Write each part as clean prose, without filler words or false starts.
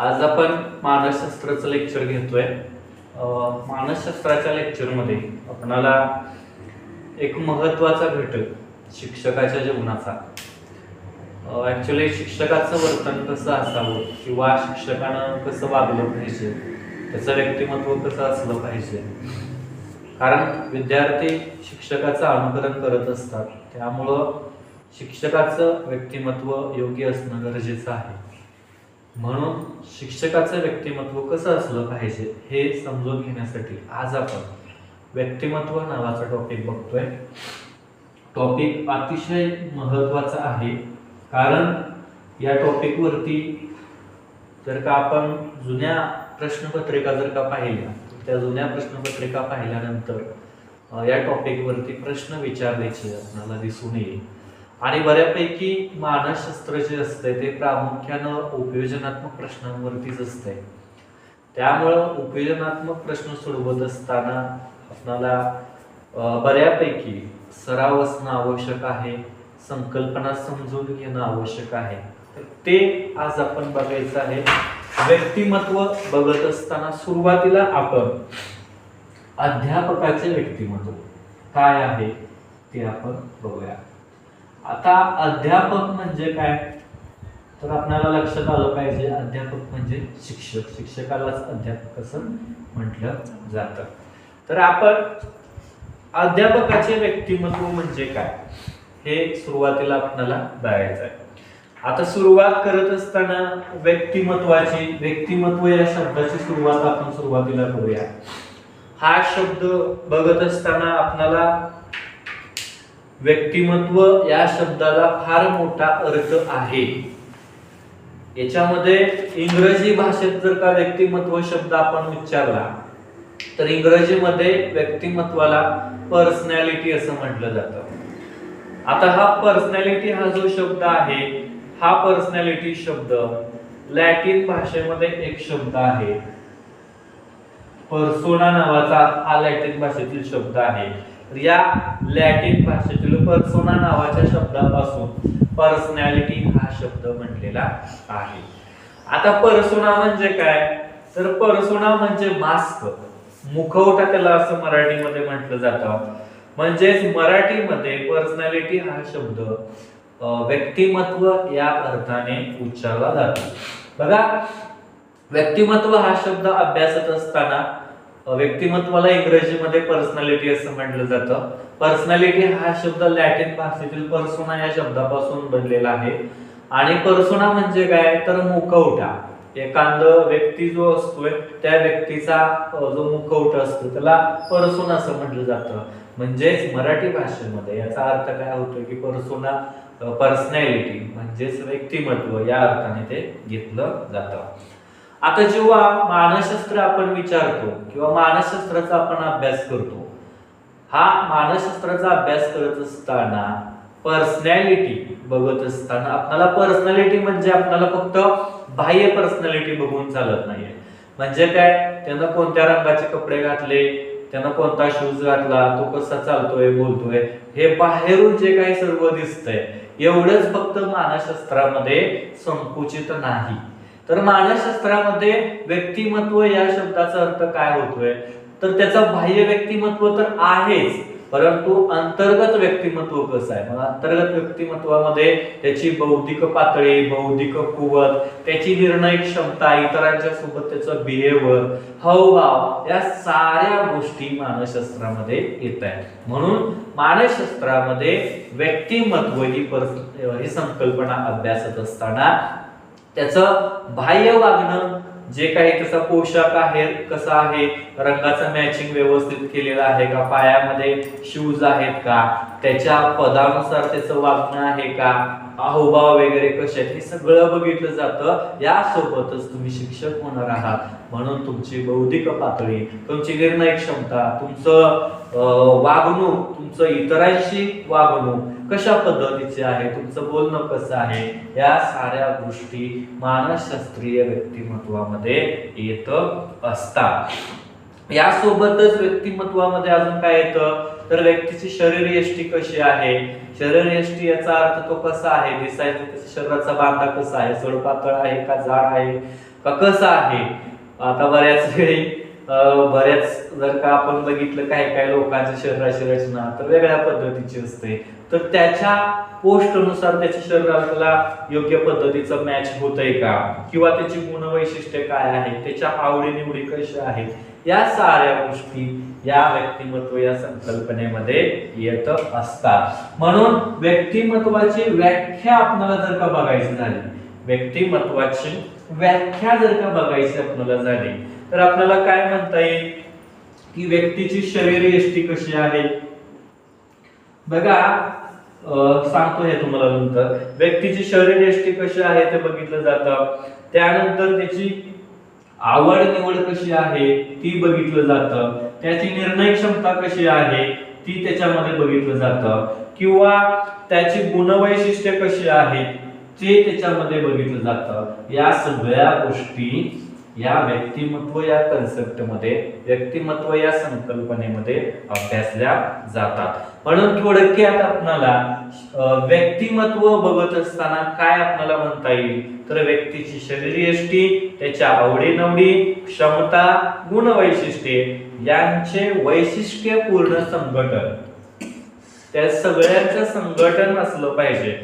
आज आपण मानसशास्त्राचं लेक्चर घेतोय. मानसशास्त्राच्या लेक्चरमध्ये आपणाला एक महत्त्वाचा घटक शिक्षकाच्या जीवनाचा, ॲक्च्युली शिक्षकाचं वर्तन कसं असावं किंवा शिक्षकानं कसं वागलं पाहिजे, त्याचं व्यक्तिमत्व कसं असलं पाहिजे. कारण विद्यार्थी शिक्षकाचं अनुकरण करत असतात, त्यामुळं शिक्षकाचं व्यक्तिमत्व योग्य असणं गरजेचं आहे. म्हणून शिक्षकाचं व्यक्तिमत्व कसं असलं पाहिजे हे समजून घेण्यासाठी आज आपण व्यक्तिमत्व नावाचा टॉपिक बघतोय. टॉपिक अतिशय महत्त्वाचा आहे, कारण या टॉपिकवरती जर का आपण जुन्या प्रश्नपत्रिका जर का पाहिल्या, त्या जुन्या प्रश्नपत्रिका पाहिल्यानंतर या टॉपिकवरती प्रश्न विचारल्याचे आपल्याला दिसून येईल. आणि बऱ्यापैकी मानसशास्त्र जे असतंय ते प्रामुख्यानं उपयोजनात्मक प्रश्नांवरतीच असतंय. त्यामुळं उपयोजनात्मक प्रश्न सोडवत असताना आपल्याला बऱ्यापैकी सराव असणं आवश्यक आहे, संकल्पना समजून घेणं आवश्यक आहे. तर ते आज आपण बघायचं आहे. व्यक्तिमत्व बघत असताना सुरुवातीला आपण अध्यापकाचे व्यक्तिमत्व काय आहे ते आपण बघूया. आता अध्यापक म्हणजे काय, तर आपल्याला लक्षात आलं पाहिजे अध्यापक म्हणजे शिक्षक. शिक्षकालाच अध्यापक असं म्हटलं जातं. तर आपण अध्यापकाचे व्यक्तिमत्व म्हणजे काय हे सुरुवातीला आपल्याला बघायचं आहे. आता सुरुवात करत असताना व्यक्तिमत्व या शब्दाची सुरुवात आपण सुरुवातीला करूया. हा शब्द बघत असताना आपल्याला व्यक्तिमत्व या शब्दाला फार मोठा अर्थ आहे. याच्यामध्ये इंग्रजी भाषेत जर का व्यक्तिमत्व शब्द आपण उच्चारला तर इंग्रजीमध्ये व्यक्तिमत्वाला पर्सनॅलिटी असं म्हटलं जातं. आता हा पर्सनॅलिटी हा जो शब्द आहे, हा पर्सनॅलिटी शब्द लॅटिन भाषेमध्ये एक शब्द आहे. पर्सोना नावाचा हा लॅटिन भाषेतील शब्द आहे. या लॅटिन भाषेतील पर्सोना नावाच्या शब्दापासून पर्सनॅलिटी हा शब्द म्हटलेला आहे. आता पर्सोना म्हणजे काय, तर पर्सोना म्हणजे मास्क, मुखवटा त्याला असं मराठीमध्ये म्हटलं जातं. म्हणजेच मराठीमध्ये पर्सनॅलिटी हा शब्द व्यक्तिमत्व या अर्थाने उच्चारला जातो. बघा, व्यक्तिमत्व हा शब्द अभ्यासत असताना व्यक्तिमत्वाला इंग्रजीमध्ये पर्सनॅलिटी असं म्हटलं जातं. पर्सनॅलिटी हा शब्द लॅटिन भाषेतील पर्सोना या शब्दापासून बनलेला आहे. आणि पर्सोना म्हणजे काय, तर मुखवटा. एखाद व्यक्ती जो असतोय त्या व्यक्तीचा जो मुखवटा असतो त्याला पर्सोना असं म्हटलं जातं. म्हणजेच मराठी भाषेमध्ये याचा अर्थ काय होतोय की पर्सोना, पर्सनॅलिटी म्हणजेच व्यक्तिमत्व या अर्थाने ते घेतलं जातं. आता जेव्हा मानसशास्त्र आपण विचारतो किंवा मानसशास्त्राचा आपण अभ्यास करतो, हा मानसशास्त्राचा अभ्यास करत असताना पर्सनॅलिटी बघत असताना आपल्याला पर्सनॅलिटी म्हणजे आपल्याला फक्त बाह्य पर्सनॅलिटी बघून चालत नाहीये. म्हणजे काय, त्यानं कोणत्या रंगाचे कपडे घातले, त्यानं कोणता शूज घातला, तो कसा चालतोय बोलतोय, हे बाहेरून जे काही सर्व दिसतंय एवढंच फक्त मानसशास्त्रामध्ये संकुचित नाही. तर मानसशास्त्रामध्ये व्यक्तिमत्व या शब्दाचा अर्थ काय होतोय, तर त्याचा बाह्य व्यक्तिमत्व तर आहेच, परंतु अंतर्गत व्यक्तिमत्व कसं आहे. मग अंतर्गत व्यक्तिमत्वामध्ये त्याची बौद्धिक पातळी, बौद्धिक कुवत, त्याची निर्णय क्षमता, इतरांच्या सोबत त्याचं बिहेवियर, हावभाव, या साऱ्या गोष्टी मानसशास्त्रामध्ये येत आहेत. म्हणून मानसशास्त्रामध्ये व्यक्तिमत्व ही संकल्पना अभ्यासत असताना त्याचं बाह्य वागणं, जे काही त्याचा पोशाख आहे कसा आहे, रंगाचा मॅचिंग व्यवस्थित केलेला आहे का, पायामध्ये शूज आहेत का, त्याच्या पदानुसार त्याचं वागणं आहे का, अहोभाव वगैरे कसे आहेत, हे सगळं बघितलं जातं. यासोबतच तुम्ही शिक्षक होणार आहात म्हणून तुमची बौद्धिक पातळी, तुमची निर्णय क्षमता, तुमचं वागणूक, तुमचं इतरांशी वागणूक कशा पद्धतीचे आहे, तुमचं बोलणं कसं आहे, या साऱ्या गोष्टी मानसशास्त्रीय व्यक्तिमत्वामध्ये येत असतात. यासोबतच व्यक्तिमत्वामध्ये अजून काय येतं, तर व्यक्तीची शरीर यष्टी कशी आहे, शरीर यष्टी याचा अर्थ तो कसा आहे, दिसायचं शरीराचा बांधा कसा आहे, सडपातळ आहे का जाड आहे का कसा आहे. आता बऱ्याच वेळी बऱ्याच जर का आपण बघितलं काही लोकांच्या शरीराची रचना तर वेगळ्या पद्धतीची असते, तर त्याच्या पोस्टनुसार त्याच्या शरीराला योग्य पद्धतीचं मॅच होतंय का, किंवा त्याची गुणवैशिष्ट्ये काय आहेत, त्याच्या आवडीनिवडी कशा आहेत, या साऱ्या गोष्टी या व्यक्तिमत्व या संकल्पनेमध्ये येत असतात. म्हणून व्यक्तिमत्वाची व्याख्या आपल्याला जर का बघायची झाली, व्यक्तिमत्वाची व्याख्या जर का बघायची आपल्याला झाली तर आपल्याला काय म्हणता येईल की व्यक्तीची शरीर यष्टी कशी आहे. बघा सांगतो हे तुम्हाला नंतर. व्यक्तीची शरीर यष्टी कशी आहे ते बघितलं जातं, त्यानंतर त्याची आवड निवड कशी आहे ती बघितलं जातं, त्याची निर्णय क्षमता कशी आहे ती त्याच्यामध्ये बघितलं जातं, किंवा त्याची गुणवैशिष्ट्ये कशी आहेत ते त्याच्यामध्ये बघितलं जातं. या सगळ्या गोष्टी या व्यक्तिमत्व या कन्सेप्ट मध्ये, व्यक्तिमत्व या संकल्पनेमध्ये अभ्यासल्या जातात. म्हणून थोडक्यात आपल्याला व्यक्तिमत्व बघत असताना काय आपल्याला म्हणता येईल तर व्यक्तीची शरीर यष्टी, त्याच्या आवडीनिवडी, क्षमता, गुणवैशिष्ट्ये यांचे वैशिष्ट्यपूर्ण संघटन, त्या सगळ्यांचं संघटन असलं पाहिजे.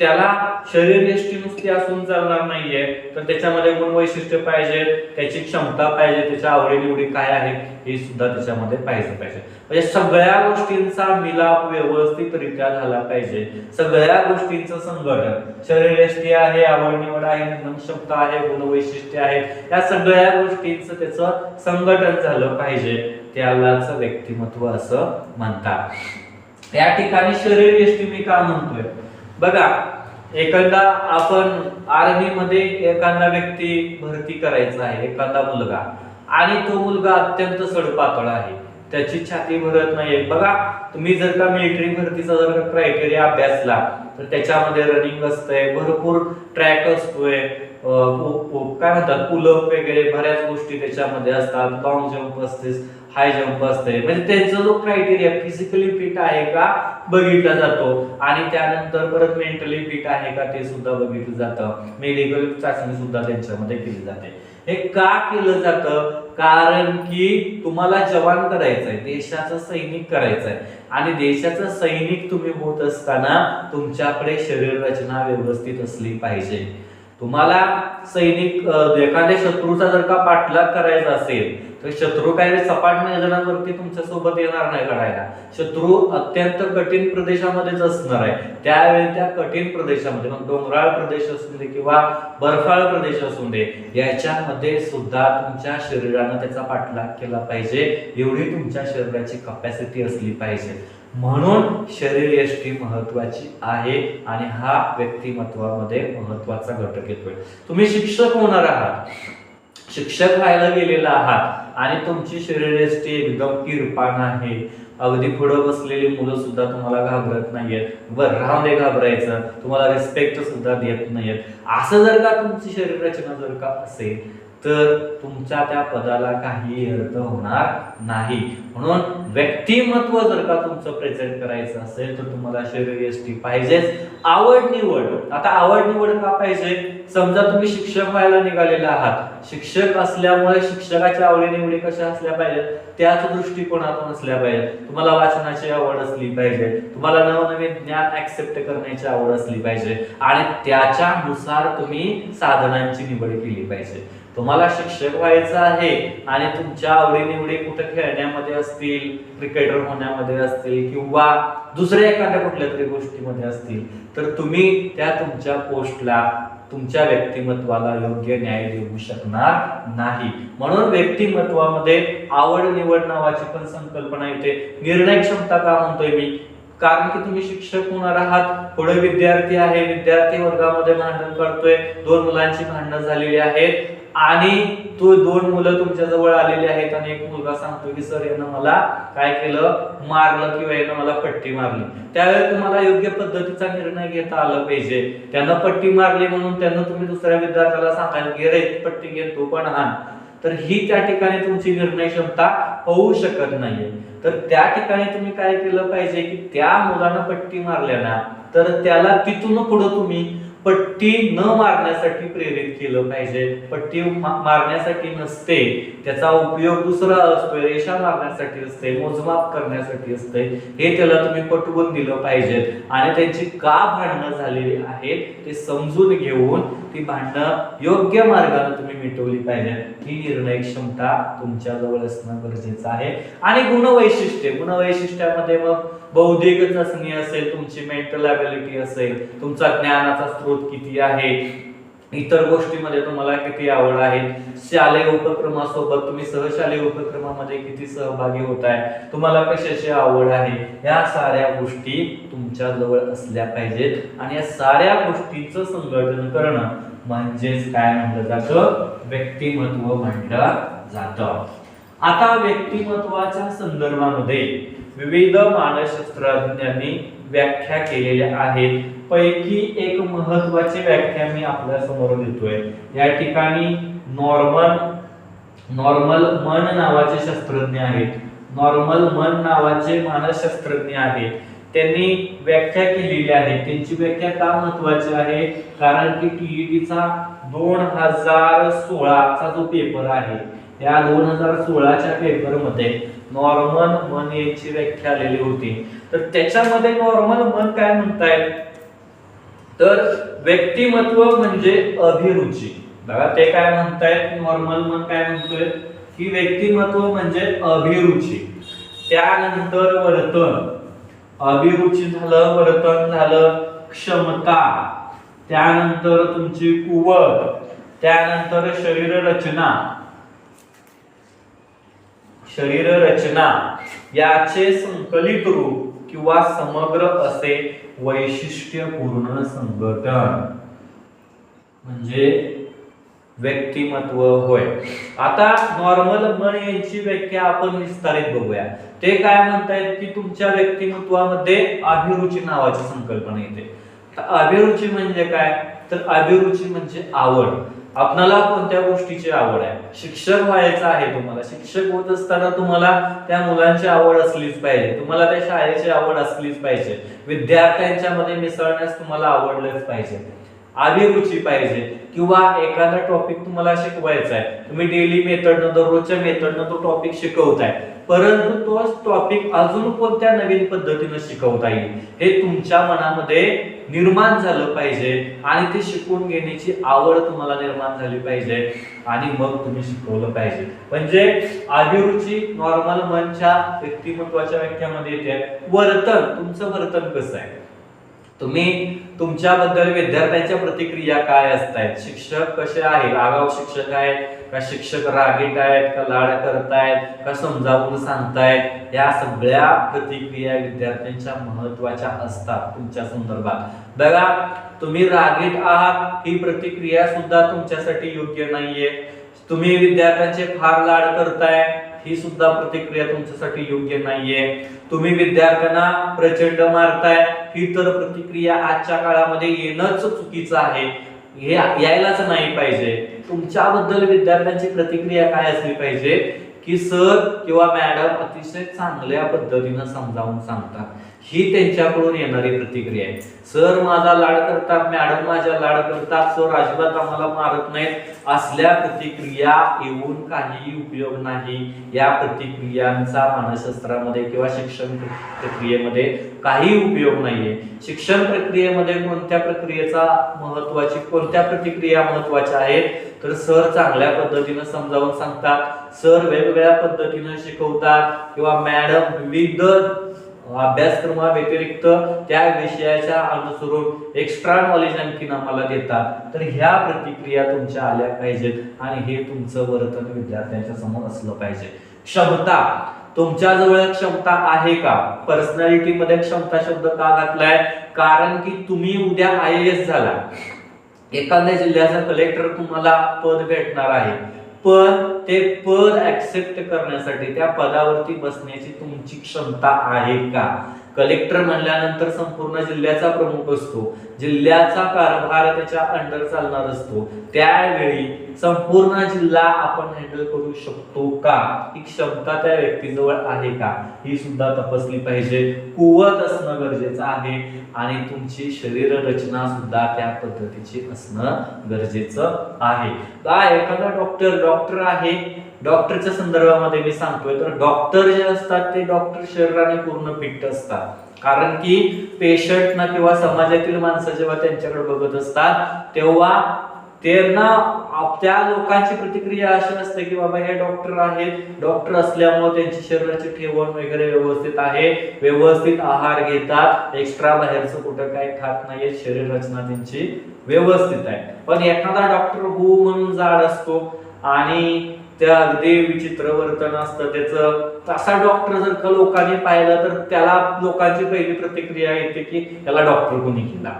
त्याला शरीर यष्टी नुसती असून चालणार नाहीये, तर त्याच्यामध्ये गुणवैशिष्ट्य पाहिजे, त्याची क्षमता पाहिजे, त्याच्या आवडीनिवडी काय आहे हे सुद्धा त्याच्यामध्ये पाहिजे. म्हणजे सगळ्या गोष्टींचा मिलाप व्यवस्थितरित्या झाला पाहिजे, सगळ्या गोष्टींचं संघटन, शरीर यष्टी आहे, आवडनिवड आहे, क्षमता आहे, गुणवैशिष्ट्य आहे, या सगळ्या गोष्टींचं त्याचं संघटन झालं पाहिजे, त्यालाच व्यक्तिमत्व असं म्हणतात. या ठिकाणी शरीर यष्टी मी का म्हणतोय बघा, एखादा आपण आर्मी मध्ये एखादा व्यक्ती भरती करायचा आहे, एखादा मुलगा, आणि तो मुलगा अत्यंत सडपातळ आहे, त्याची छाती भरत नाहीये. बघा तुम्ही जर का मिलिटरी भरतीचा जर का क्रायटेरिया अभ्यासला तर त्याच्यामध्ये रनिंग असतंय, भरपूर ट्रॅक असतोय, काय म्हणतात पुलअप वगैरे बऱ्याच गोष्टी त्याच्यामध्ये असतात, लॉंग जंप असते, हाय जंप असते. म्हणजे त्यांचा जो क्रायटेरिया फिजिकली फिट आहे का बघितला जातो, आणि त्यानंतर परत मेंटली फिट आहे का ते सुद्धा बघितलं जातं, मेडिकल चाचणी सुद्धा त्यांच्यामध्ये केली जाते. हे का केलं जातं कारण की तुम्हाला जवान करायचंय, देशाचं सैनिक करायचंय, आणि देशाचं सैनिक तुम्ही होत असताना तुमच्याकडे शरीर रचना व्यवस्थित असली पाहिजे. तुम्हाला सैनिक एखाद्या शत्रूचा जर का पाठलाग करायचा असेल तर शत्रू काय सपाट मैदानावरती तुमच्या सोबत येणार नाही लढायला, शत्रू अत्यंत कठीण प्रदेशामध्येच असणार आहे. त्यावेळी त्या कठीण प्रदेशामध्ये, मग डोंगराळ प्रदेश असू दे किंवा बर्फाळ प्रदेश असू दे, याच्यामध्ये सुद्धा तुमच्या शरीरानं त्याचा पाठलाग केला पाहिजे, एवढी तुमच्या शरीराची कॅपॅसिटी असली पाहिजे. म्हणून शरीर यष्टी महत्वाची आहे, आणि हा व्यक्तिमत्वामध्ये महत्वाचा घटक येतोय. तुम्ही शिक्षक होणार आहात, शिक्षक व्हायला गेलेला आहात, आणि तुमची शरीर यष्टी एकदम किरपाण आहे, अगदी पुढे बसलेली मुलं सुद्धा तुम्हाला घाबरत नाहीयेत, बरं राहून दे घाबरायचं, तुम्हाला रिस्पेक्ट सुद्धा देत नाहीयेत, असं जर का तुमची शरीर रचना जर का असेल तर तुमच्या त्या पदाला काही अर्थ होणार नाही. म्हणून व्यक्तिमत्व जर का तुमचं प्रेझेंट करायचं असेल तर तुम्हाला शरीर यष्टी पाहिजेच. आवड निवड, आता आवड निवड का पाहिजे, समजा तुम्ही शिक्षक व्हायला निघालेला आहात, शिक्षक असल्यामुळे शिक्षकाच्या आवडीनिवडी कशा असल्या पाहिजेत, त्याच दृष्टिकोनातून असल्या पाहिजेत. तुम्हाला वाचनाची आवड असली पाहिजे, तुम्हाला नवनवीन ज्ञान ऍक्सेप्ट करण्याची आवड असली पाहिजे, आणि त्याच्यानुसार तुम्ही साधनांची निवड केली पाहिजे. तुम्हाला शिक्षक व्हायचं आहे आणि तुमच्या आवडीनिवडी कुठे खेळण्यामध्ये असतील, क्रिकेटर होण्यामध्ये असतील, किंवा दुसऱ्या एखाद्या कुठल्या तरी गोष्टीमध्ये असतील, तर तुम्ही त्या तुमच्या पोस्टला, तुमच्या व्यक्तिमत्वाला योग्य न्याय देऊ शकणार नाही. म्हणून व्यक्तिमत्वामध्ये आवड निवड नावाची पण संकल्पना येते. निर्णय क्षमता का म्हणतोय मी, कारण की तुम्ही शिक्षक होणार आहात, पुढे विद्यार्थी आहे, विद्यार्थी वर्गामध्ये भांडण करतोय, दोन मुलांची भांडणं झालेली आहेत, आणि तो दोन मुलं तुमच्या जवळ आलेली आहेत, आणि एक मुलगा सांगतो की सर यानं मला काय केलं, मारलं, किंवा यानं मला पट्टी मारली. त्यावेळी तुम्हाला योग्य पद्धतीचा निर्णय घेता आला पाहिजे. त्यानं पट्टी मारली म्हणून त्यानं तुम्ही दुसऱ्या विद्यार्थ्याला सांगायला घे रे पट्टी घे तू पण हाण, तर ही त्या ठिकाणी तुमची निर्णय क्षमता होऊ शकत नाहीये. तर त्या ठिकाणी तुम्ही काय केलं पाहिजे की त्या मुलानं पट्टी मारल्या ना तर त्याला तिथून पुढे तुम्ही पट्टी न मारण्यासाठी प्रेरित केलं पाहिजे. पट्टी मारण्यासाठी नसते, त्याचा उपयोग दुसरा असतोय, रेषा मारण्यासाठी असते, मोजमाप करण्यासाठी असते, हे त्याला तुम्ही पटवून दिलं पाहिजे. आणि त्यांची का भांडणं झालेली आहेत ते समजून घेऊन ती भांडणं योग्य मार्गाने तुम्ही मिटवली पाहिजे. ही निर्णय क्षमता तुमच्या जवळ असणं गरजेचं आहे. आणि गुणवैशिष्ट्यामध्ये मग बौद्धिक चाचणी असेल, तुमची मेंटल ॲबिलिटी असेल, तुमचा ज्ञानाचा स्रोत किती आहे, इतर गोष्टीमध्ये तुम्हाला किती आवड आहे, शालेय उपक्रमासोबत तुम्ही सहशालेय उपक्रमामध्ये किती सहभागी होत आहे, तुम्हाला कशाची आवड आहे, या साऱ्या गोष्टी तुमच्या जवळ असल्या पाहिजेत. आणि या साऱ्या गोष्टींचं संघटन करणं म्हणजेच काय म्हटलं जातं, व्यक्तिमत्व म्हटलं जातं. आता व्यक्तिमत्वाच्या संदर्भामध्ये विविध मानसशास्त्रज्ञांनी व्याख्या केलेल्या आहेत. पैकी एक महत्वाची व्याख्या मी आपल्या समोर देतोय. या ठिकाणी नॉर्मल मन नावाचे शास्त्रज्ञ आहेत, नॉर्मल मन नावाचे मानसशास्त्रज्ञ आहेत. त्यांनी व्याख्या केलेली आहे. त्यांची व्याख्या का महत्वाची आहे, कारण की टीईटीचा 2016 चा जो पेपर आहे, या 2016च्या पेपरमध्ये नॉर्मल मन यांची व्याख्या आलेली होती. तर त्याच्यामध्ये नॉर्मल मन काय म्हणतायत, तर व्यक्तिमत्व म्हणजे अभिरुची. बघा ते काय म्हणतायत, नॉर्मल मन काय म्हणतोय की व्यक्तिमत्व म्हणजे अभिरुची, त्यानंतर वर्तन, अभिरुची झालं, वर्तन झालं, क्षमता, त्यानंतर तुमची कुवत, त्यानंतर शरीर रचना याचे संकलित रूप किंवा समग्र असे वैशिष्ट्यपूर्ण संघटन म्हणजे व्यक्तिमत्व होय. आता नॉर्मल मन यांची व्याख्या आपण विस्तारित बघूया. ते काय म्हणतायत की तुमच्या व्यक्तिमत्वामध्ये अभिरुची नावाची संकल्पना येते. अभिरुची म्हणजे काय, तर अभिरुची म्हणजे आवड. आपल्याला कोणत्या गोष्टीची आवड आहे, शिक्षक व्हायचं आहे तुम्हाला, शिक्षक होत असताना तुम्हाला त्या मुलांची आवड असलीच पाहिजे, तुम्हाला त्या शाळेची आवड असलीच पाहिजे, विद्यार्थ्यांच्या मध्ये मिसळण्यास तुम्हाला आवडलंच पाहिजे, अभिरुची पाहिजे. किंवा एखादा टॉपिक तुम्हाला शिकवायचा आहे, तुम्ही डेली मेथडनं, दररोजच्या मेथडनं तो टॉपिक शिकवताय, परंतु तोच टॉपिक अजून कोणत्या नवीन पद्धतीने शिकवता येईल हे तुमच्या मनामध्ये निर्माण झालं पाहिजे. आणि ते शिकून घेण्याची आवड तुम्हाला निर्माण झाली पाहिजे आणि मग तुम्ही शिकवलं पाहिजे. म्हणजे अभिरुची नॉर्मल मनच्या व्यक्तिमत्वाच्या व्याख्यामध्ये येते. वर्तन, तुमचं वर्तन कसं आहे, तुम्ही तुमच्याबद्दल विद्यार्थ्यांच्या प्रतिक्रिया काय असतात, शिक्षक कसे आहेत, आगाऊ शिक्षक आहेत का, शिक्षक रागीट आहेत का, लाड करतायत का, समजावून सांगतायत, या सगळ्या प्रतिक्रिया विद्यार्थ्यांच्या महत्वाच्या असतात तुमच्या संदर्भात. बघा तुम्ही रागीट आहात ही प्रतिक्रिया सुद्धा तुमच्यासाठी योग्य नाहीये. तुम्ही विद्यार्थ्यांचे फार लाड करताय ही सुद्धा प्रतिक्रिया तुमच्यासाठी योग्य नाहीये. तुम्ही विद्यार्थ्यांना प्रचंड मारताय ही तर प्रतिक्रिया आजच्या काळामध्ये येणंच चुकीचं आहे, हे यायलाच नाही पाहिजे. तुमच्याबद्दल विद्यार्थ्यांची प्रतिक्रिया काय असली पाहिजे की सर किंवा मॅडम अतिशय चांगल्या पद्धतीने समजावून सांगतात, ही त्यांच्याकडून येणारी प्रतिक्रिया आहे. सर माझा लाड करतात, मॅडम माझ्या लाड करतात, सर अजिबात आम्हाला मारत नाहीत, असल्या प्रतिक्रिया येऊन काही उपयोग नाही. या प्रतिक्रियांचा मानसशास्त्रामध्ये किंवा शिक्षण प्रक्रियेमध्ये काही उपयोग नाहीये. शिक्षण प्रक्रियेमध्ये कोणत्या प्रतिक्रिया महत्वाच्या आहेत, तर सर चांगल्या पद्धतीने समजावून सांगतात, सर वेगवेगळ्या पद्धतीने शिकवतात किंवा मॅडम विविध अभ्यासक्रमा व्यतिरिक्त त्या विषयाच्या अनुसरून एक्स्ट्रा नॉलेज आणखीन आम्हाला देतात. तर ह्या प्रतिक्रिया तुमच्या आल्या पाहिजेत आणि हे तुमचं वर्तन विद्यार्थ्यांच्या समोर असलं पाहिजे. क्षमता, तुमच्याजवळ क्षमता आहे का, पर्सनॅलिटी मध्ये क्षमता शब्द का घातलाय, कारण की तुम्ही उद्या IAS झाला, एखाद्या जिल्ह्याचा कलेक्टर तुम्हाला पद भेटणार आहे, पण ते पद ऍक्सेप्ट करण्यासाठी त्या पदावरती बसण्याची तुमची क्षमता आहे का. कलेक्टर म्हणल्यानंतर संपूर्ण जिल्ह्याचा प्रमुख असतो, जिल्ह्याचा कारभार त्याच्या अंडर चालणार असतो. त्यावेळी संपूर्ण जिल्हा आपण हँडल करू शकतो का, ही क्षमता त्या व्यक्तीजवळ आहे का, ही सुद्धा तपासली पाहिजे. कुवत असणं गरजेचं आहे आणि तुमची शरीर रचना सुद्धा त्या पद्धतीची असणं गरजेचं आहे. एखादा डॉक्टर आहे, डॉक्टरच्या संदर्भामध्ये मी सांगतोय तर डॉक्टर जे असतात ते डॉक्टर शरीराने पूर्ण फिट असतात. कारण की पेशंट ना किंवा समाजातील माणसं जेव्हा त्यांच्याकडे बघत असतात तेव्हा त्यांना त्या लोकांची प्रतिक्रिया अशी असते की बाबा हे डॉक्टर आहेत, डॉक्टर असल्यामुळे त्यांची शरीराची ठेवण वगैरे व्यवस्थित आहे, व्यवस्थित आहार घेतात, एक्स्ट्रा बाहेरचं कुठं काय खात नाहीये, शरीर रचना त्यांची व्यवस्थित आहे. पण एखादा डॉक्टर हो म्हणून जाड असतो आणि त्या अगदी विचित्र वर्तन असतं त्याचं, तसा डॉक्टर जर का लोकांनी पाहिला तर त्याला लोकांची पहिली प्रतिक्रिया येते की त्याला डॉक्टर कोणी केला.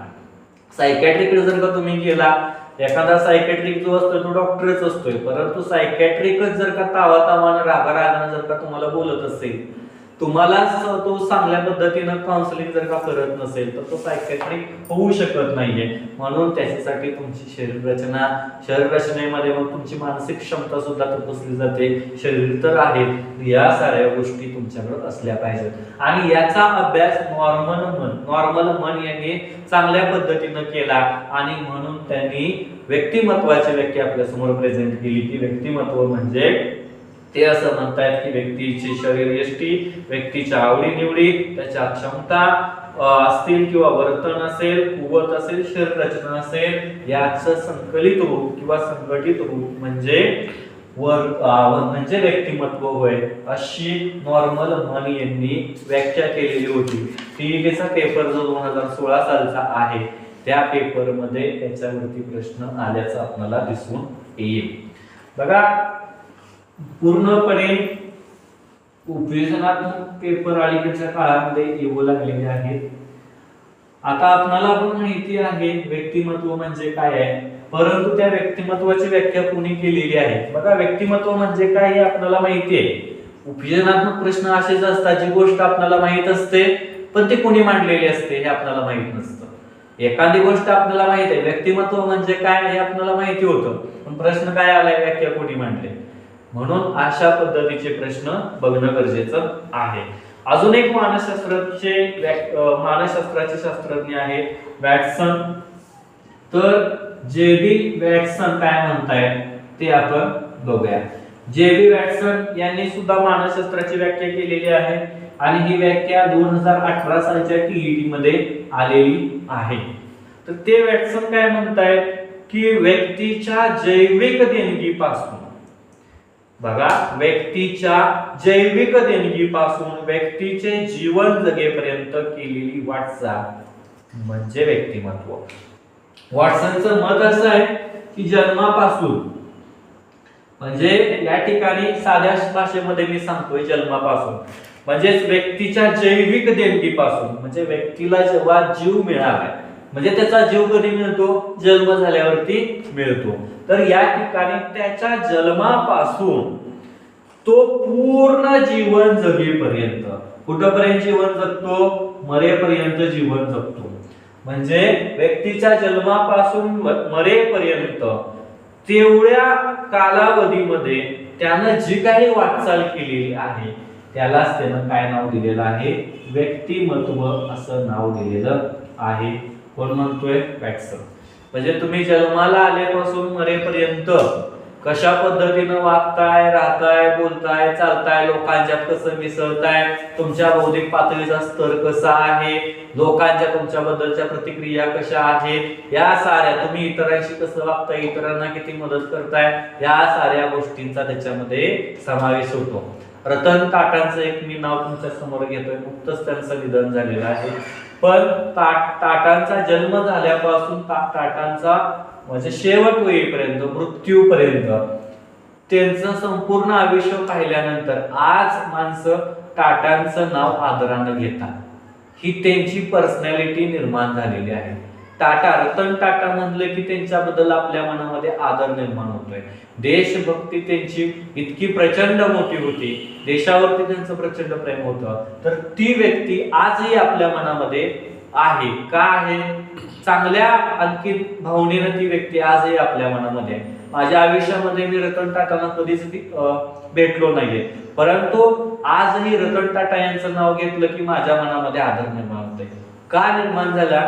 सायकॅट्रिकडे जर का तुम्ही गेला, एखादा सायकॅट्रिक जो असतो तो डॉक्टरच असतोय, परंतु सायकॅट्रिकच जर का तावातावानं रागारागानं जर का तुम्हाला बोलत असेल, तुम्हाला तो चांगल्या पद्धतीनं काउन्सिलिंग जर का करत नसेल तर तो सायकॅट्रिक होऊ शकत नाहीये. म्हणून त्याच्यासाठी तुमची शरीर रचनेमध्ये मग तुमची मानसिक क्षमता सुद्धा तपासली जाते. शरीर तर आहे, या साऱ्या गोष्टी तुमच्याकडे असल्या पाहिजेत आणि याचा अभ्यास नॉर्मल मन यांनी चांगल्या पद्धतीनं केला आणि म्हणून त्यांनी व्यक्तिमत्वाची व्याख्या आपल्या समोर प्रेझेंट केली की व्यक्तिमत्व म्हणजे ते असं म्हणतायत की व्यक्तीची शरीर यष्टी, व्यक्तीच्या आवडीनिवडी, त्याच्या क्षमता असतील किंवा वर्तन असेल, कुवत असेल, शरीर रचना असेल, याचं संकलित रूप किंवा संघटित रूप म्हणजे व्यक्तिमत्व होय, अशी नॉर्मल मन यांनी व्याख्या केलेली होती. टीईटीचा पेपर जो 2016 सालचा आहे त्या पेपरमध्ये त्याच्यावरती प्रश्न आल्याचं आपल्याला दिसून येईल. बघा, पूर्णपणे उपयोजनात्मक पेपर अलीकडच्या काळामध्ये येऊ लागलेले आहेत. आता आपल्याला पण माहिती आहे व्यक्तिमत्व म्हणजे काय आहे, परंतु त्या व्यक्तिमत्वाची व्याख्या कोणी केलेली आहे. बघा, व्यक्तिमत्व म्हणजे काय हे आपल्याला माहिती आहे. उपयोजनात्मक प्रश्न असेच असतात जी गोष्ट आपल्याला माहित असते पण ती कोणी मांडलेली असते हे आपल्याला माहित नसतं. एखादी गोष्ट आपल्याला माहित आहे, व्यक्तिमत्व म्हणजे काय हे आपल्याला माहिती होतं, पण प्रश्न काय आलाय, व्याख्या कोणी मांडले. म्हणून अशा पद्धतीचे प्रश्न बघणं गरजेचं आहे. अजून एक मानसशास्त्राचे शास्त्रज्ञ आहेत वॅटसन. तर जेबी वॅटसन काय म्हणतायत ते आपण बघूया. जेबी वॅटसन यांनी सुद्धा मानसशास्त्राची व्याख्या केलेली आहे आणि ही व्याख्या 2018 सालच्या टीईटी मध्ये आलेली आहे. तर ते वॅटसन काय म्हणतायत की व्यक्तीच्या जैविक देणगीपासून, बघा, व्यक्तीच्या जैविक देणगीपासून व्यक्तीचे जीवन जगेपर्यंत केलेली वाटचाल म्हणजे व्यक्तिमत्व. वॉटसनचं मत असं आहे की जन्मापासून, म्हणजे या ठिकाणी साध्या भाषेमध्ये मी सांगतोय जन्मापासून, म्हणजेच व्यक्तीच्या जैविक देणगीपासून, म्हणजे व्यक्तीला जेव्हा जीव मिळाला, म्हणजे त्याचा जीव कधी मिळतो, जन्म झाल्यावरती मिळतो. तर या ठिकाणी त्याच्या जन्मापासून तो पूर्ण जीवन जगेपर्यंत, कुठपर्यंत जीवन जगतो, मरेपर्यंत जीवन जगतो. म्हणजे व्यक्तीच्या जन्मापासून मरेपर्यंत तेवढ्या कालावधीमध्ये त्यानं जी काही वाटचाल केलेली आहे त्यालाच त्यानं काय नाव दिलेलं आहे, व्यक्तिमत्व असं नाव दिलेलं आहे. कोण म्हणतोय, वॅटसन. म्हणजे तुम्ही जन्माला आल्यापासून मरेपर्यंत कशा पद्धतीनं वागताय, राहताय, बोलताय, चालताय, लोकांच्यात कसं मिसळताय, तुमच्या बौद्धिक पातळीचा स्तर कसा आहे, लोकांच्या तुमच्याबद्दलच्या प्रतिक्रिया कशा आहेत, या साऱ्या, तुम्ही इतरांशी कसं वागताय, इतरांना किती मदत करताय, या साऱ्या गोष्टींचा त्याच्यामध्ये समावेश होतो. रतन टाटांचं एक मी नाव तुमच्या समोर घेतोय, नुकतंच त्यांचं निधन झालेलं आहे. पण टाटांचा जन्म झाल्यापासून टाटांचा म्हणजे शेवट होईपर्यंत, मृत्यूपर्यंत त्यांचं संपूर्ण आयुष्य पाहिल्यानंतर आज माणसं टाटांचं नाव आदरानं घेतात. ही त्यांची पर्सनॅलिटी निर्माण झालेली आहे. रतन टाटा म्हणले की त्यांच्याबद्दल आपल्या मनामध्ये आदर निर्माण होतोय. देशभक्ती त्यांची इतकी प्रचंड मोठी होती, देशावरती त्यांचं प्रचंड प्रेम होतं. तर ती व्यक्ती आजही आपल्या मनामध्ये आहे. का आहे? चांगल्या आणखी भावनेनं ती व्यक्ती आजही आपल्या मनामध्ये. माझ्या आयुष्यामध्ये मी रतन टाटांना कधीच भेटलो नाहीये, परंतु आजही रतन टाटा यांचं नाव घेतलं की माझ्या मनामध्ये आदर निर्माण होते. का निर्माण झाला?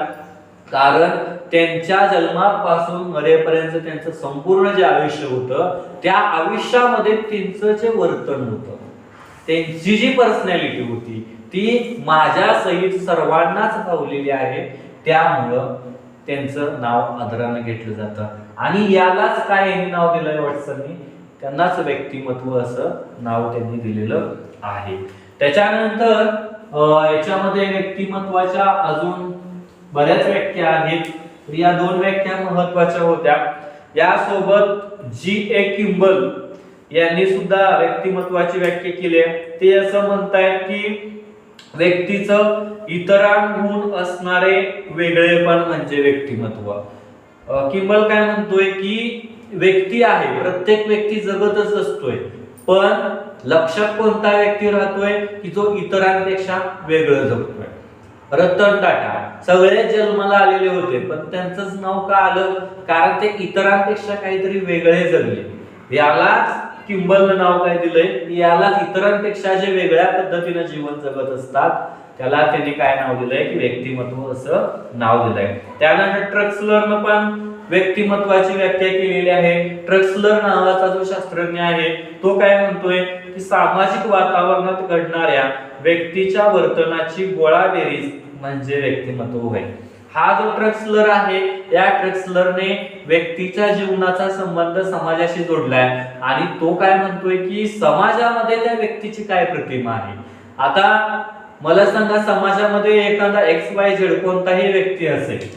कारण त्यांच्या जन्मापासून मरेपर्यंत त्यांचं संपूर्ण जे आयुष्य होतं त्या आयुष्यामध्ये त्यांचं जे वर्तन होतं, त्यांची जी पर्सनॅलिटी होती ती माझ्या सहित सर्वांनाच भावलेली आहे. त्यामुळं त्यांचं नाव आदराने घेतलं जातं आणि यालाच काय यांनी नाव दिलंय वॉटसननी, त्यांनाच व्यक्तिमत्व असं नाव त्यांनी दिलेलं आहे. त्याच्यानंतर याच्यामध्ये व्यक्तिमत्वाच्या अजून बऱ्याच व्याख्या आहेत. या 2 व्याख्या महत्वाच्या होत्या. यासोबत G.A. किंबल यांनी सुद्धा व्यक्तिमत्वाची व्याख्या केली आहे. ते असं म्हणतायत की व्यक्तीचं इतरांहून असणारे वेगळेपण म्हणजे व्यक्तिमत्व. किंबल काय म्हणतोय की व्यक्ती आहे, प्रत्येक व्यक्ती जगतच असतोय, पण लक्षात कोणता व्यक्ती राहतोय की जो इतरांपेक्षा वेगळं जगतोय. रतन टाटा सगळे जन्माला आलेले होते, पण त्यांचंच नाव का आलं? कारण ते इतरांपेक्षा काहीतरी वेगळे जगले. यालाच किंबलनं नाव काय दिलंय? यालाच इतरांपेक्षा जे वेगळ्या पद्धतीने जीवन जगत असतात त्याला त्यांनी काय नाव दिलंय की व्यक्तिमत्व असं नाव दिलंय. त्यानंतर ट्रक्सलरनं पण व्यक्तिमत्वाची व्याख्या केलेली आहे. ट्रक्सलर नावाचा जो शास्त्रज्ञ आहे तो काय म्हणतोय की सामाजिक वातावरणात घडणाऱ्या व्यक्तीच्या वर्तनाची गोळाबेरीज म्हणजे व्यक्तिमत्व होय. हा जो ट्रक्सलर आहे या ट्रक्सलरने व्यक्तीच्या जीवनाचा संबंध समाजाशी जोडलाय आणि तो काय म्हणतोय की समाजामध्ये त्या व्यक्तीची काय प्रतिमा आहे. आता मला सांगा, समाजामध्ये एखादा XYZ कोणताही व्यक्ती असेल,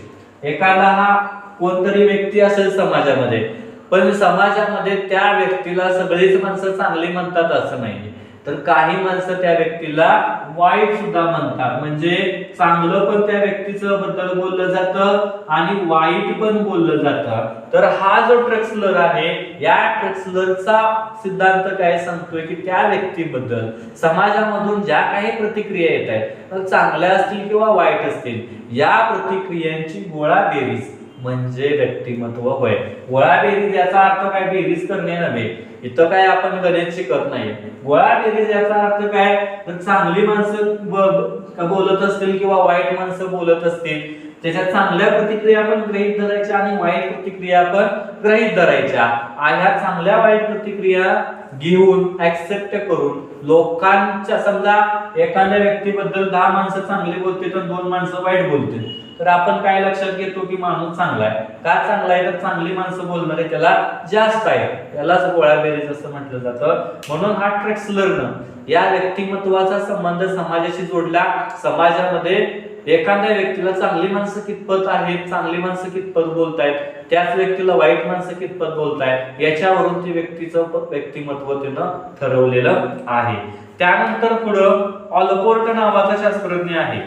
एखादा हा कोणतरी व्यक्ती असेल समाजामध्ये, पण समाजामध्ये त्या व्यक्तीला सगळीच माणसं चांगली म्हणतात असं नाही, तर काही माणसं त्या व्यक्तीला वाईट सुद्धा म्हणतात. म्हणजे चांगलं पण त्या व्यक्तीचं बद्दल बोललं जातं आणि वाईट पण बोललं जातं. तर हा जो ट्रक्सलर आहे या ट्रक्सलरचा सिद्धांत काय सांगतोय की त्या व्यक्तीबद्दल समाजामधून ज्या काही प्रतिक्रिया येत आहेत, चांगल्या असतील किंवा वाईट असतील, या प्रतिक्रियांची गोळाबेरीज म्हणजे व्यक्तिमत्व होय. गोळाबेरीज याचा अर्थ काय? बेरीज करणे नव्हे. इथं काय आपण गणित शिकत नाही. गोळाबेरीज याचा अर्थ काय? तर चांगली माणसं बोलत असतील किंवा वाईट माणसं बोलत असतील, त्याच्या चांगल्या प्रतिक्रिया आपण गृहीत धरायच्या आणि वाईट प्रतिक्रिया आपण गृहीत धरायच्या. आणि ह्या चांगल्या वाईट प्रतिक्रिया घेऊन ऍक्सेप्ट करून लोकांच्या, समजा एखाद्या व्यक्तीबद्दल 10 माणसं चांगली बोलते तर 2 माणसं वाईट बोलते, तर आपण काय लक्षात घेतो की माणूस चांगला आहे. का चांगला आहे? तर चांगली माणसं बोलणारे त्याला जास्त आहे, त्यालाच गोळाबेरीज असं म्हटलं जातं. म्हणून हा ट्रक्सलरनं या व्यक्तिमत्वाचा संबंध समाजाशी जोडला. समाजामध्ये एखाद्या व्यक्तीला चांगली माणसं कितपत आहेत, चांगली माणसं कितपत बोलतायत, त्याच व्यक्तीला वाईट माणसं कितपत बोलतायत, याच्यावरून ते व्यक्तीचं व्यक्तिमत्व त्यानं ठरवलेलं आहे. त्यानंतर पुढं ऑलपोर्ट नावाचा शास्त्रज्ञ आहे,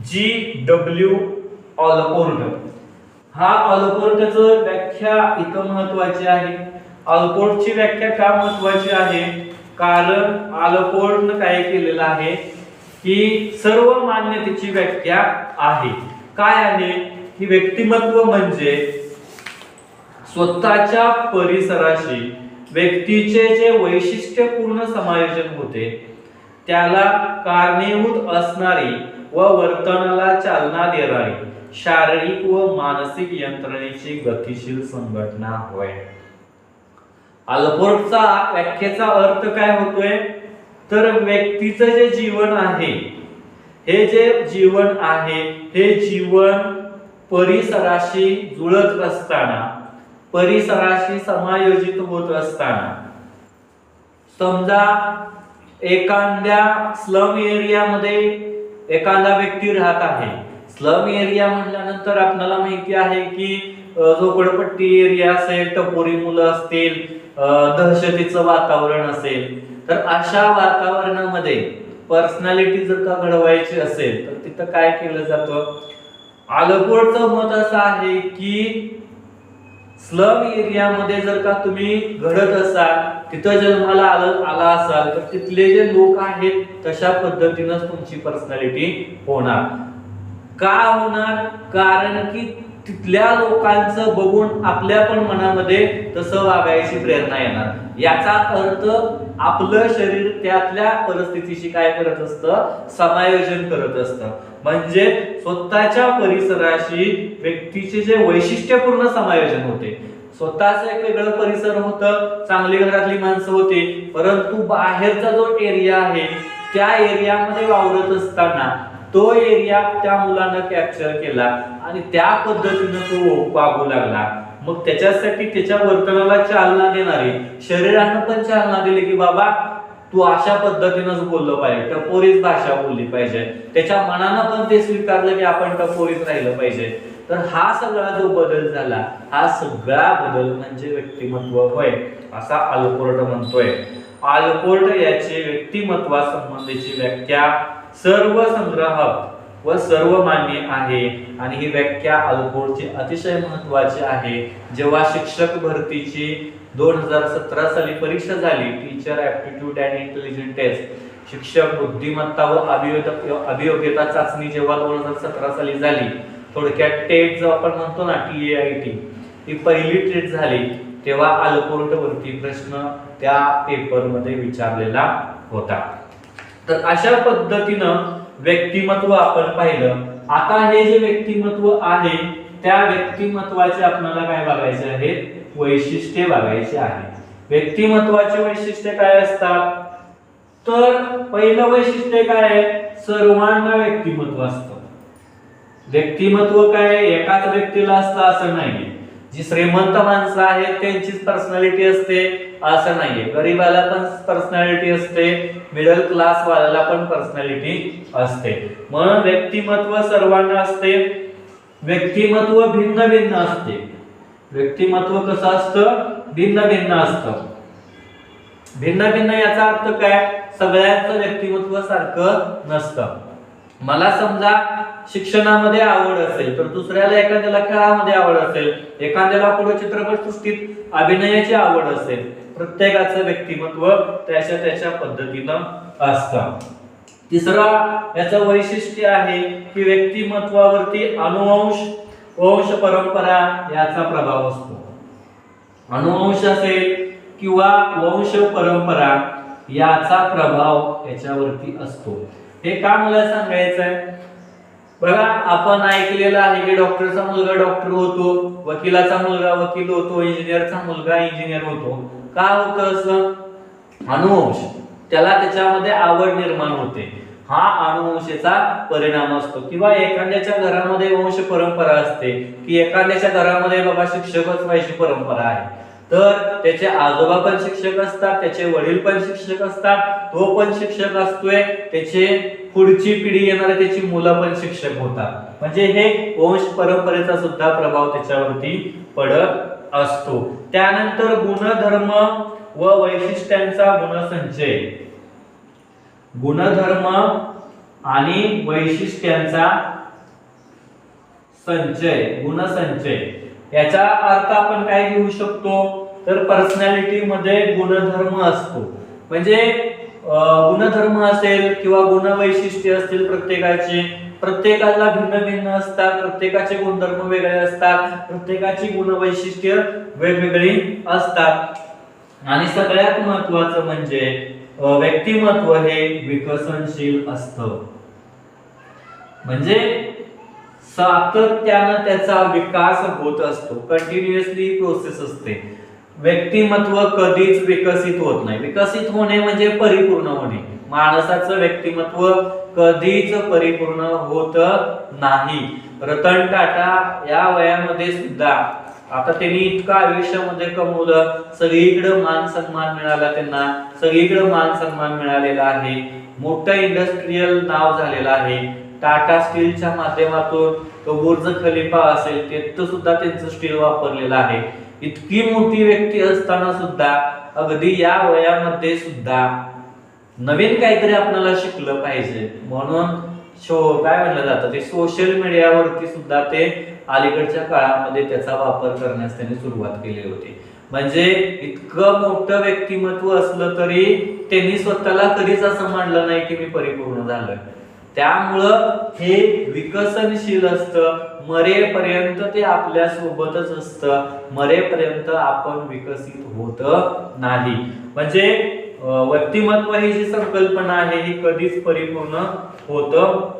G.W. ऑलपोर्ट. हा ऑलपोर्टचं व्याख्या इथं महत्वाची आहे. ऑलपोर्टची व्याख्या का महत्वाची आहे? कारण ऑलपोर्टनं काय केलेलं आहे की सर्व मान्यतेची व्याख्या आहे. काय आहे की व्यक्तिमत्व म्हणजे स्वतःच्या परिसराशी व्यक्तीचे जे वैशिष्ट्यपूर्ण समायोजन होते त्याला कारणीभूत असणारी व वर्तनाला चालना देणारी शारीरिक व मानसिक यंत्रणेची गतिशील संघटना होय. ऑलपोर्टचा व्याख्येचा अर्थ काय होतोय? तर व्यक्तीचं जे जीवन आहे, हे जे जीवन आहे, हे जीवन परिसराशी जुळत असताना, परिसराशी समायोजित होत असताना, समजा एखाद्या स्लम एरियामध्ये एखादा व्यक्ती राहत आहे. स्लम एरिया म्हटल्यानंतर आपल्याला माहिती आहे की झोपडपट्टी एरिया असेल, टपोरी मुलं असतील, दहशतीचं वातावरण असेल, तर अशा वातावरणामध्ये पर्सनॅलिटी जर का घडवायची असेल तर तिथं काय केलं जातं? ऑलपोर्टचं मत असं आहे की स्लम एरियामध्ये जर का तुम्ही घडत असाल, तिथं जन्माला आला असाल, तर तिथले जे लोक आहेत तशा पद्धतीनंच तुमची पर्सनॅलिटी होणार. का होणार? कारण की तिथल्या लोकांचं बघून आपल्या पण मनामध्ये तसं वागायची प्रेरणा येणार. याचा अर्थ आपलं शरीर त्यातल्या परिस्थितीशी काय करत असतं, समायोजन करत असतं. म्हणजे स्वतःच्या परिसराशी व्यक्तीचे जे वैशिष्ट्यपूर्ण समायोजन होते. स्वतःच एक वेगळं परिसर होतं, चांगली घरातली माणसं होती, परंतु बाहेरचा जो एरिया आहे त्या एरियामध्ये वावरत असताना तो एरिया त्या मुलानं कॅप्चर केला आणि त्या पद्धतीनं तो वागू लागला. मग त्याच्यासाठी त्याच्या वर्तनाला चालना देणारी शरीरानं पण चालना दिली की बाबा तू अशा पद्धतीनंच बोललं पाहिजे, टपोरीच भाषा बोलली पाहिजे. त्याच्या मनानं पण ते स्वीकारलं की आपण टपोरीच राहिलं पाहिजे. तर हा सगळा जो बदल झाला, हा सगळा बदल म्हणजे व्यक्तिमत्व होय, असा अल्पोर्ट म्हणतोय. अल्पोर्ट याची व्यक्तिमत्वासंबंधीची व्याख्या सर्व संग्राहक व सर्व मान्य आहे आणि ही व्याख्या अल्पोर्टची अतिशय महत्वाची आहे. जेव्हा शिक्षक भरतीची 2017 साली परीक्षा झाली, teacher aptitude and intelligence test, शिक्षक बुद्धिमत्ता व अभियोग्यता चाचणी जेव्हा 2017 साली झाली, थोडक्यात टेट जो आपण म्हणतो ना TAIT, ही पहिली टेट झाली, तेव्हा अल्पोर्ट वरती प्रश्न त्या पेपर मध्ये विचारलेला होता. तर अशा पद्धतीनं व्यक्तिमत्व आपण पाहिलं. आता हे जे व्यक्तिमत्व आहे त्या व्यक्तिमत्वाचे आपल्याला काय बघायचे आहे, वैशिष्ट्ये बघायची आहे. व्यक्तिमत्वाचे वैशिष्ट्य काय असतात, तर पहिलं वैशिष्ट्य काय आहे, सर्वांना व्यक्तिमत्व असतं. व्यक्तिमत्व काय एकाच व्यक्तीला असतं असं नाही. जी श्रीमंत माणसं आहेत त्यांचीच पर्सनॅलिटी असते असं नाहीये. गरीबाला पण पर्सनॅलिटी असते, मिडल क्लास वाल्याला पण पर्सनॅलिटी असते. म्हणून व्यक्तिमत्व सर्वांना असते. व्यक्तिमत्व भिन्न भिन्न असते. व्यक्तिमत्व कसं असतं, भिन्न भिन्न असतं. भिन्न भिन्न याचा अर्थ काय, सगळ्यांचं व्यक्तिमत्व सारखं नसतं. मला समजा शिक्षणामध्ये आवड असेल तर दुसऱ्याला एखाद्याला खेळामध्ये आवड असेल, एखाद्याला पुढे चित्रपटसृष्टीत अभिनयाची आवड असेल. प्रत्येकाचं व्यक्तिमत्व त्याच्या पद्धतीनं असतं. तिसरा याचं वैशिष्ट्य आहे की व्यक्तिमत्वावरती अनुवंश वंश परंपरा याचा प्रभाव असतो. अनुवंश असेल किंवा वंश परंपरा याचा प्रभाव याच्यावरती असतो. हे का मला सांगायचंय, बघा आपण ऐकलेलं आहे की डॉक्टरचा मुलगा डॉक्टर होतो, वकिलाचा मुलगा वकील होतो, इंजिनियरचा मुलगा इंजिनियर होतो. का होतं असं, अनुवंश, त्याला त्याच्यामध्ये आवड निर्माण होते. हा अनुवंशेचा परिणाम असतो. किंवा एखाद्याच्या घरामध्ये वंश परंपरा असते की एखाद्याच्या घरामध्ये बाबा शिक्षकच व्हायची परंपरा आहे, तर त्याचे आजोबा पण शिक्षक असतात, त्याचे वडील पण शिक्षक असतात, तो पण शिक्षक असतोय, त्याचे पुढची पिढी येणारे त्याची मुलं पण शिक्षक होतात. म्हणजे हे वंश परंपरेचा सुद्धा प्रभाव त्याच्यावरती पडत असतो. त्यानंतर गुणधर्म व वैशिष्ट्यांचा गुणसंचय. गुणधर्म आणि वैशिष्ट्यांचा संचय, गुणसंचय, याचा अर्थ आपण काय घेऊ शकतो, तर पर्सनॅलिटी मध्ये गुणधर्म असतो. म्हणजे गुणधर्म असेल किंवा गुणवैशिष्ट्य असतील प्रत्येकाचे, प्रत्येकाला भिन्न भिन्न असतात, प्रत्येकाचे गुणधर्म वेगळे असतात, प्रत्येकाची गुणवैशिष्ट्य वेगवेगळी असतात. आणि सगळ्यात महत्त्वाचं म्हणजे व्यक्तिमत्व हे विकसनशील असतं. म्हणजे सातत्यानं त्याचा विकास होत असतो, कंटिन्युअसली प्रोसेस असते. व्यक्तिमत्व कधीच विकसित होत नाही. विकसित होणे म्हणजे परिपूर्ण होणे. माणसाचं व्यक्तिमत्व कधीच परिपूर्ण होत नाही. रतन टाटा या वयामध्ये सुद्धा, आता त्यांनी इतकं आयुष्यामध्ये कमवलं, सगळीकडे मान सन्मान मिळाला, त्यांना सगळीकडे मान सन्मान मिळालेला आहे, मोठं इंडस्ट्रियल नाव झालेलं आहे. टाटा स्टीलच्या माध्यमातून तो बुर्ज खलिफा असेल ते सुद्धा त्यांचं स्टील वापरलेलं आहे. इतकी मोठी व्यक्ती असताना सुद्धा अगदी या वयामध्ये सुद्धा नवीन काहीतरी आपल्याला शिकलं पाहिजे म्हणून काय म्हणलं जातं, ते सोशल मीडियावरती सुद्धा ते अलीकडच्या काळामध्ये त्याचा वापर करण्यास त्यांनी सुरुवात केली होती. म्हणजे इतकं मोठं व्यक्तिमत्व असलं तरी त्यांनी स्वतःला कधीच असं मानलं नाही की मी परिपूर्ण झालोय. त्यामुळं हे विकसनशील असतं, मरेपर्यंत ते आपल्या सोबतच असतं, मरेपर्यंत आपण विकसित होत नाही. म्हणजे व्यक्तिमत्व ही जी संकल्पना आहे ही कधीच परिपूर्ण होत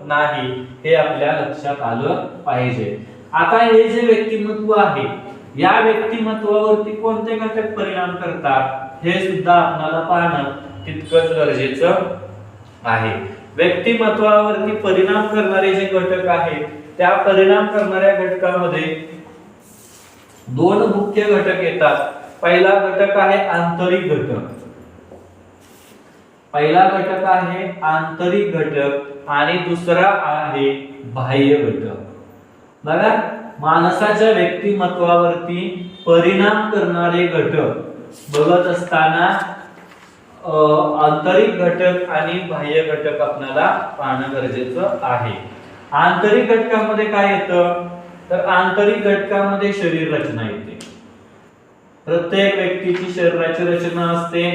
नाही, हे आपल्या लक्षात आलं पाहिजे. आता हे जे व्यक्तिमत्व आहे या व्यक्तिमत्वावरती कोणते घटक परिणाम करतात हे सुद्धा आपल्याला पाहणं तितकंच गरजेचं आहे. व्यक्तिमत्वावरती परिणाम करणारे जे घटक आहेत त्या परिणाम करणाऱ्या घटकामध्ये दोन मुख्य घटक येतात. पहिला घटक आहे आंतरिक घटक. पहिला घटक आहे आंतरिक घटक आणि दुसरा आहे बाह्य घटक. बघा, माणसाच्या व्यक्तिमत्वावरती परिणाम करणारे घटक बघत असताना आंतरिक घटक आणि बाह्य घटक आपल्याला पाहणं गरजेचं आहे. आंतरिक घटकामध्ये काय येतं तर आंतरिक घटकामध्ये शरीर रचना येते. प्रत्येक व्यक्तीची शरीराची रचना असते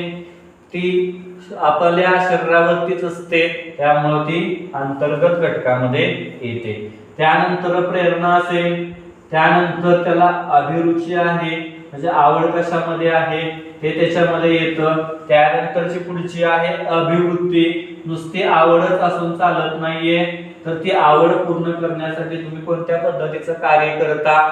ती आपल्या शरीरावरतीच असते, त्यामुळे ती अंतर्गत घटकामध्ये येते. त्यानंतर प्रेरणा असेल, त्यानंतर त्याला अभिरुची आहे म्हणजे आवड कशामध्ये आहे हे त्याच्यामध्ये येतं. त्यानंतरची पुढची आहे अभिवृत्ती. नुसती आवडच असून चालत नाहीये, तर ती आवड पूर्ण करण्यासाठी तुम्ही कोणत्या पद्धतीचं कार्य करता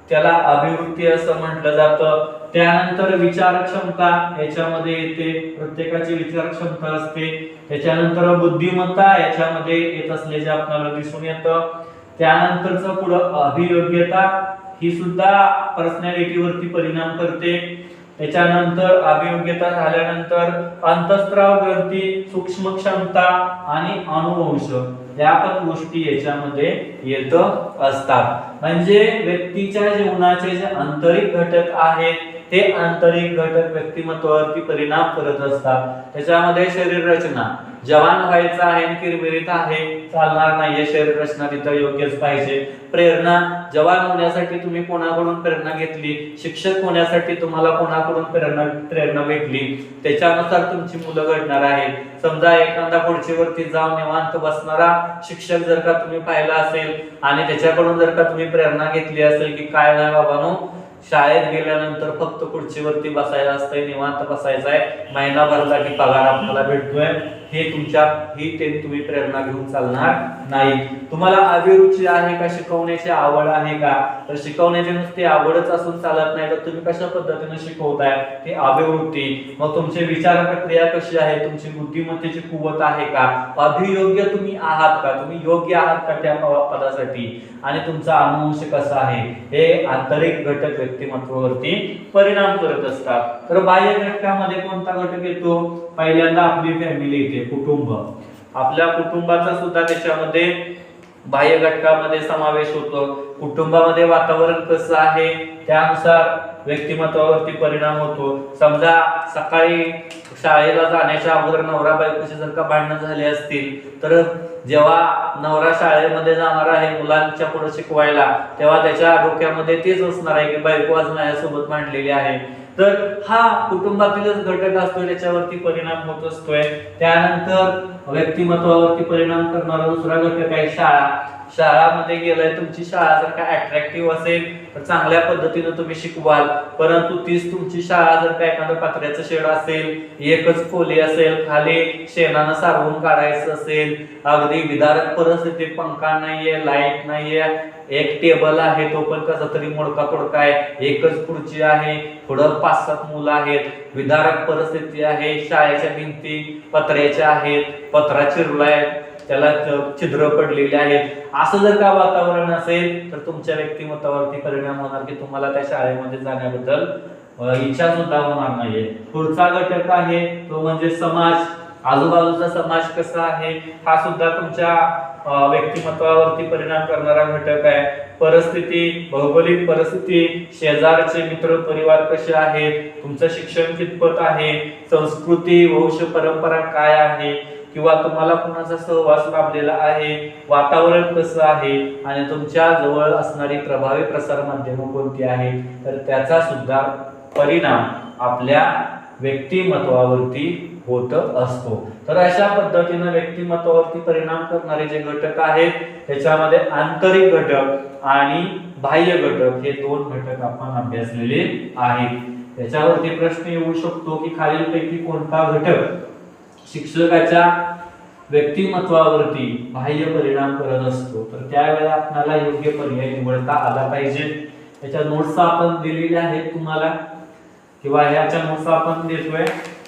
त्याला अभिवृत्ती असं म्हटलं जातं. त्यानंतर विचार क्षमता याच्यामध्ये येते, प्रत्येकाची विचार क्षमता असते. त्याच्यानंतर बुद्धिमत्ता याच्यामध्ये येत असल्याचे आपल्याला दिसून येतं. त्यानंतरचं पुढं अभियोग्यता ही सुद्धा पर्सनॅलिटीवरती परिणाम करते. त्याच्यानंतर अभियोग्यता झाल्यानंतर अंतःस्राव ग्रंथी, सूक्ष्म क्षमता आणि अनुवंश या पण गोष्टी याच्यामध्ये येत असतात. म्हणजे व्यक्तीच्या जीवनाचे जे आंतरिक घटक आहेत ते आंतरिक घटक व्यक्तिमत्वावरती परिणाम करत असतात. त्याच्यामध्ये शरीर रचना, जवान व्हायचं आहे आणि किरमिरीत आहे चालणार नाहीये, शरीर रचना तिथं योग्यच पाहिजे. प्रेरणा, जवान होण्यासाठी तुम्ही कोणाकडून प्रेरणा घेतली, शिक्षक होण्यासाठी तुम्हाला कोणाकडून प्रेरणा भेटली, त्याच्यानुसार तुमची मुलं घडणार आहेत. समजा एखादा खुर्चीवरती जाऊन निवांत बसणारा शिक्षक जर का तुम्ही पाहिला असेल आणि त्याच्याकडून जर का तुम्ही प्रेरणा घेतली असेल की काय नाही बाबांनो, शाळेत गेल्यानंतर फक्त खुर्चीवरती बसायचं असतंय, निवांत बसायचं आहे, महिना भरला की पगार आपल्याला भेटतोय, हे तुम्ही प्रेरणा घेऊन चालणार नाही. तुम्हाला अभिरुची आहे का, शिकवण्याची आवड आहे का, तर शिकवण्याची नुसती आवडच असून चालत नाही, तर तुम्ही कशा पद्धतीने शिकवताय ती अभिवृत्ती. मग तुमची विचार प्रक्रिया कशी आहे, तुमची बुद्धिमत्तेची कुवत आहे का, अभियोग्य तुम्ही आहात का, तुम्ही योग्य आहात का त्या पदासाठी, आणि तुमचा अनुवंश कसा आहे, हे आंतरिक घटक व्यक्तिमत्वावरती परिणाम करत असतात. तर बाह्य घटकामध्ये कोणता घटक येतो, पहिल्यांदा आपली फॅमिली येते, कुटुंब. आपल्या कुटुंबाचा सुद्धा त्याच्यामध्ये बाह्य घटकामध्ये समावेश होतो. कुटुंबामध्ये वातावरण कसं आहे त्यानुसार व्यक्तिमत्वावरती परिणाम होतो. समजा सकाळी शाळेला जाण्याच्या अगोदर नवरा बायकोची जर का भांडणं झाली असतील, तर जेव्हा नवरा शाळेमध्ये जाणार आहे मुलांच्या पुढे शिकवायला, तेव्हा त्याच्या डोक्यामध्ये तेच असणार आहे की बायको आज माझ्यासोबत भांडलेली आहे. तर हा कुटुंबातीलच घटक असतोय, त्याच्यावरती परिणाम होत असतोय. त्यानंतर व्यक्तिमत्वावरती परिणाम करणारा दुसरा घटक आहे शाळा. शाळामध्ये गेलाय, तुमची शाळा जर का अट्रॅक्टिव्ह असेल तर चांगल्या पद्धतीने तुम्ही शिकवाल, परंतु तीच तुमची शाळा जर का एखादं पत्र्याचं शेड असेल, एकच खोली असेल, खाली शेणानं सारवून काढायचं असेल, अगदी विदारक परिस्थिती, पंखा नाहीये, लाईट नाहीये, एक टेबल आहे तो पण कसा तरी मोडका तोडका आहे, एकच खुर्ची आहे, पुढं 5-7 मुलं आहेत, विदारक परिस्थिती आहे, शाळेच्या भिंती पत्र्याच्या आहेत, पत्रा चिरलाय, त्याला छिद्र पडलेले आहेत, असं जर का वातावरण असेल तर तुमच्या व्यक्तिमत्वावरती परिणाम होणार की तुम्हाला त्या शाळेमध्ये जाण्याबद्दल इच्छा सुद्धा होणार नाहीये. पुढचा घटक आहे तो म्हणजे समाज. आजूबाजूचा समाज कसा आहे हा सुद्धा तुमच्या व्यक्तिमत्वावरती परिणाम करणारा घटक आहे. परिस्थिती, भौगोलिक परिस्थिती, शेजारचे मित्र परिवार कसे आहेत, तुमचं शिक्षण कितपत आहे, संस्कृती, वंश परंपरा काय आहे, किंवा तुम्हाला कुणाचा सहवास लाभलेला आहे, वातावरण कसं आहे, आणि तुमच्या जवळ असणारी प्रभावी प्रसार माध्यम कोणती आहेत, तर त्याचा सुद्धा परिणाम आपल्या व्यक्तिमत्वावरती होत असतो. तर अशा पद्धतीने व्यक्तिमत्वावरती परिणाम करणारे जे घटक आहेत त्याच्यामध्ये आंतरिक घटक आणि बाह्य घटक हे दोन घटक आपण अभ्यासलेले आहेत. त्याच्यावरती प्रश्न येऊ शकतो की खालीलपैकी कोणता घटक शिक्षकाच्या व्यक्तिमत्वावरती बाह्य परिणाम करत असतो. तर त्यावेळेला आपल्याला योग्य पर्याय निवडता आला पाहिजे. याच्या नोट्स आपण दिलेल्या आहेत तुम्हाला किंवा ह्याच्या नोट्स आपण देतोय,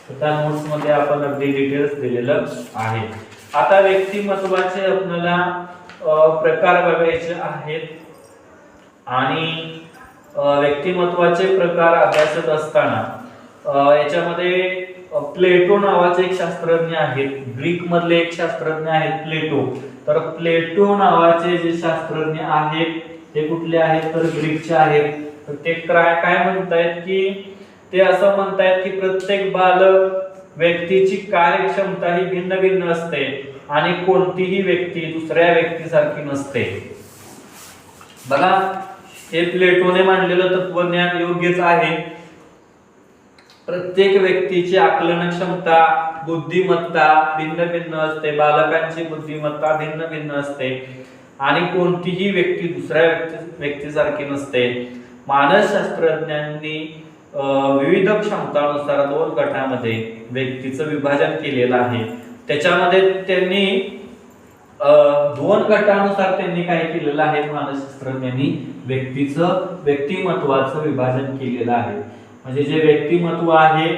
तर त्या नोट्स मध्ये आपण अगदी डिटेल्स दिलेलं आहे. आता व्यक्तिमत्वाचे आपल्याला प्रकार बघायचे आहेत आणि व्यक्तिमत्वाचे प्रकार अभ्यासत असताना याच्यामध्ये प्लेटो नावाचे एक शास्त्रज्ञ आहेत, ग्रीक मधले एक शास्त्रज्ञ आहेत प्लेटो. तर प्लेटो नावाचे जे शास्त्रज्ञ आहेत ते कुठले आहेत तर ग्रीकचे आहेत. तर ते काय म्हणतायत की ते असं म्हणतायत की प्रत्येक बालक व्यक्तीची कार्यक्षमता ही भिन्न भिन्न असते आणि कोणतीही व्यक्ती दुसऱ्या व्यक्तीसारखी नसते. बघा, हे प्लेटोने मांडलेलं तत्वज्ञान योग्यच आहे. प्रत्येक व्यक्तीची आकलन क्षमता, बुद्धिमत्ता भिन्न भिन्न असते, बालकांची बुद्धिमत्ता भिन्न भिन्न असते आणि कोणतीही व्यक्ती दुसऱ्या व्यक्तीसारखी नसते. मानसशास्त्रज्ञांनी विविध क्षमतानुसार दोन गटामध्ये व्यक्तीचं विभाजन केलेलं आहे. त्याच्यामध्ये त्यांनी दोन गटानुसार त्यांनी काय केलेलं आहे, मानसशास्त्रज्ञांनी व्यक्तिमत्वाचं विभाजन केलेलं आहे. म्हणजे जे व्यक्तिमत्व आहे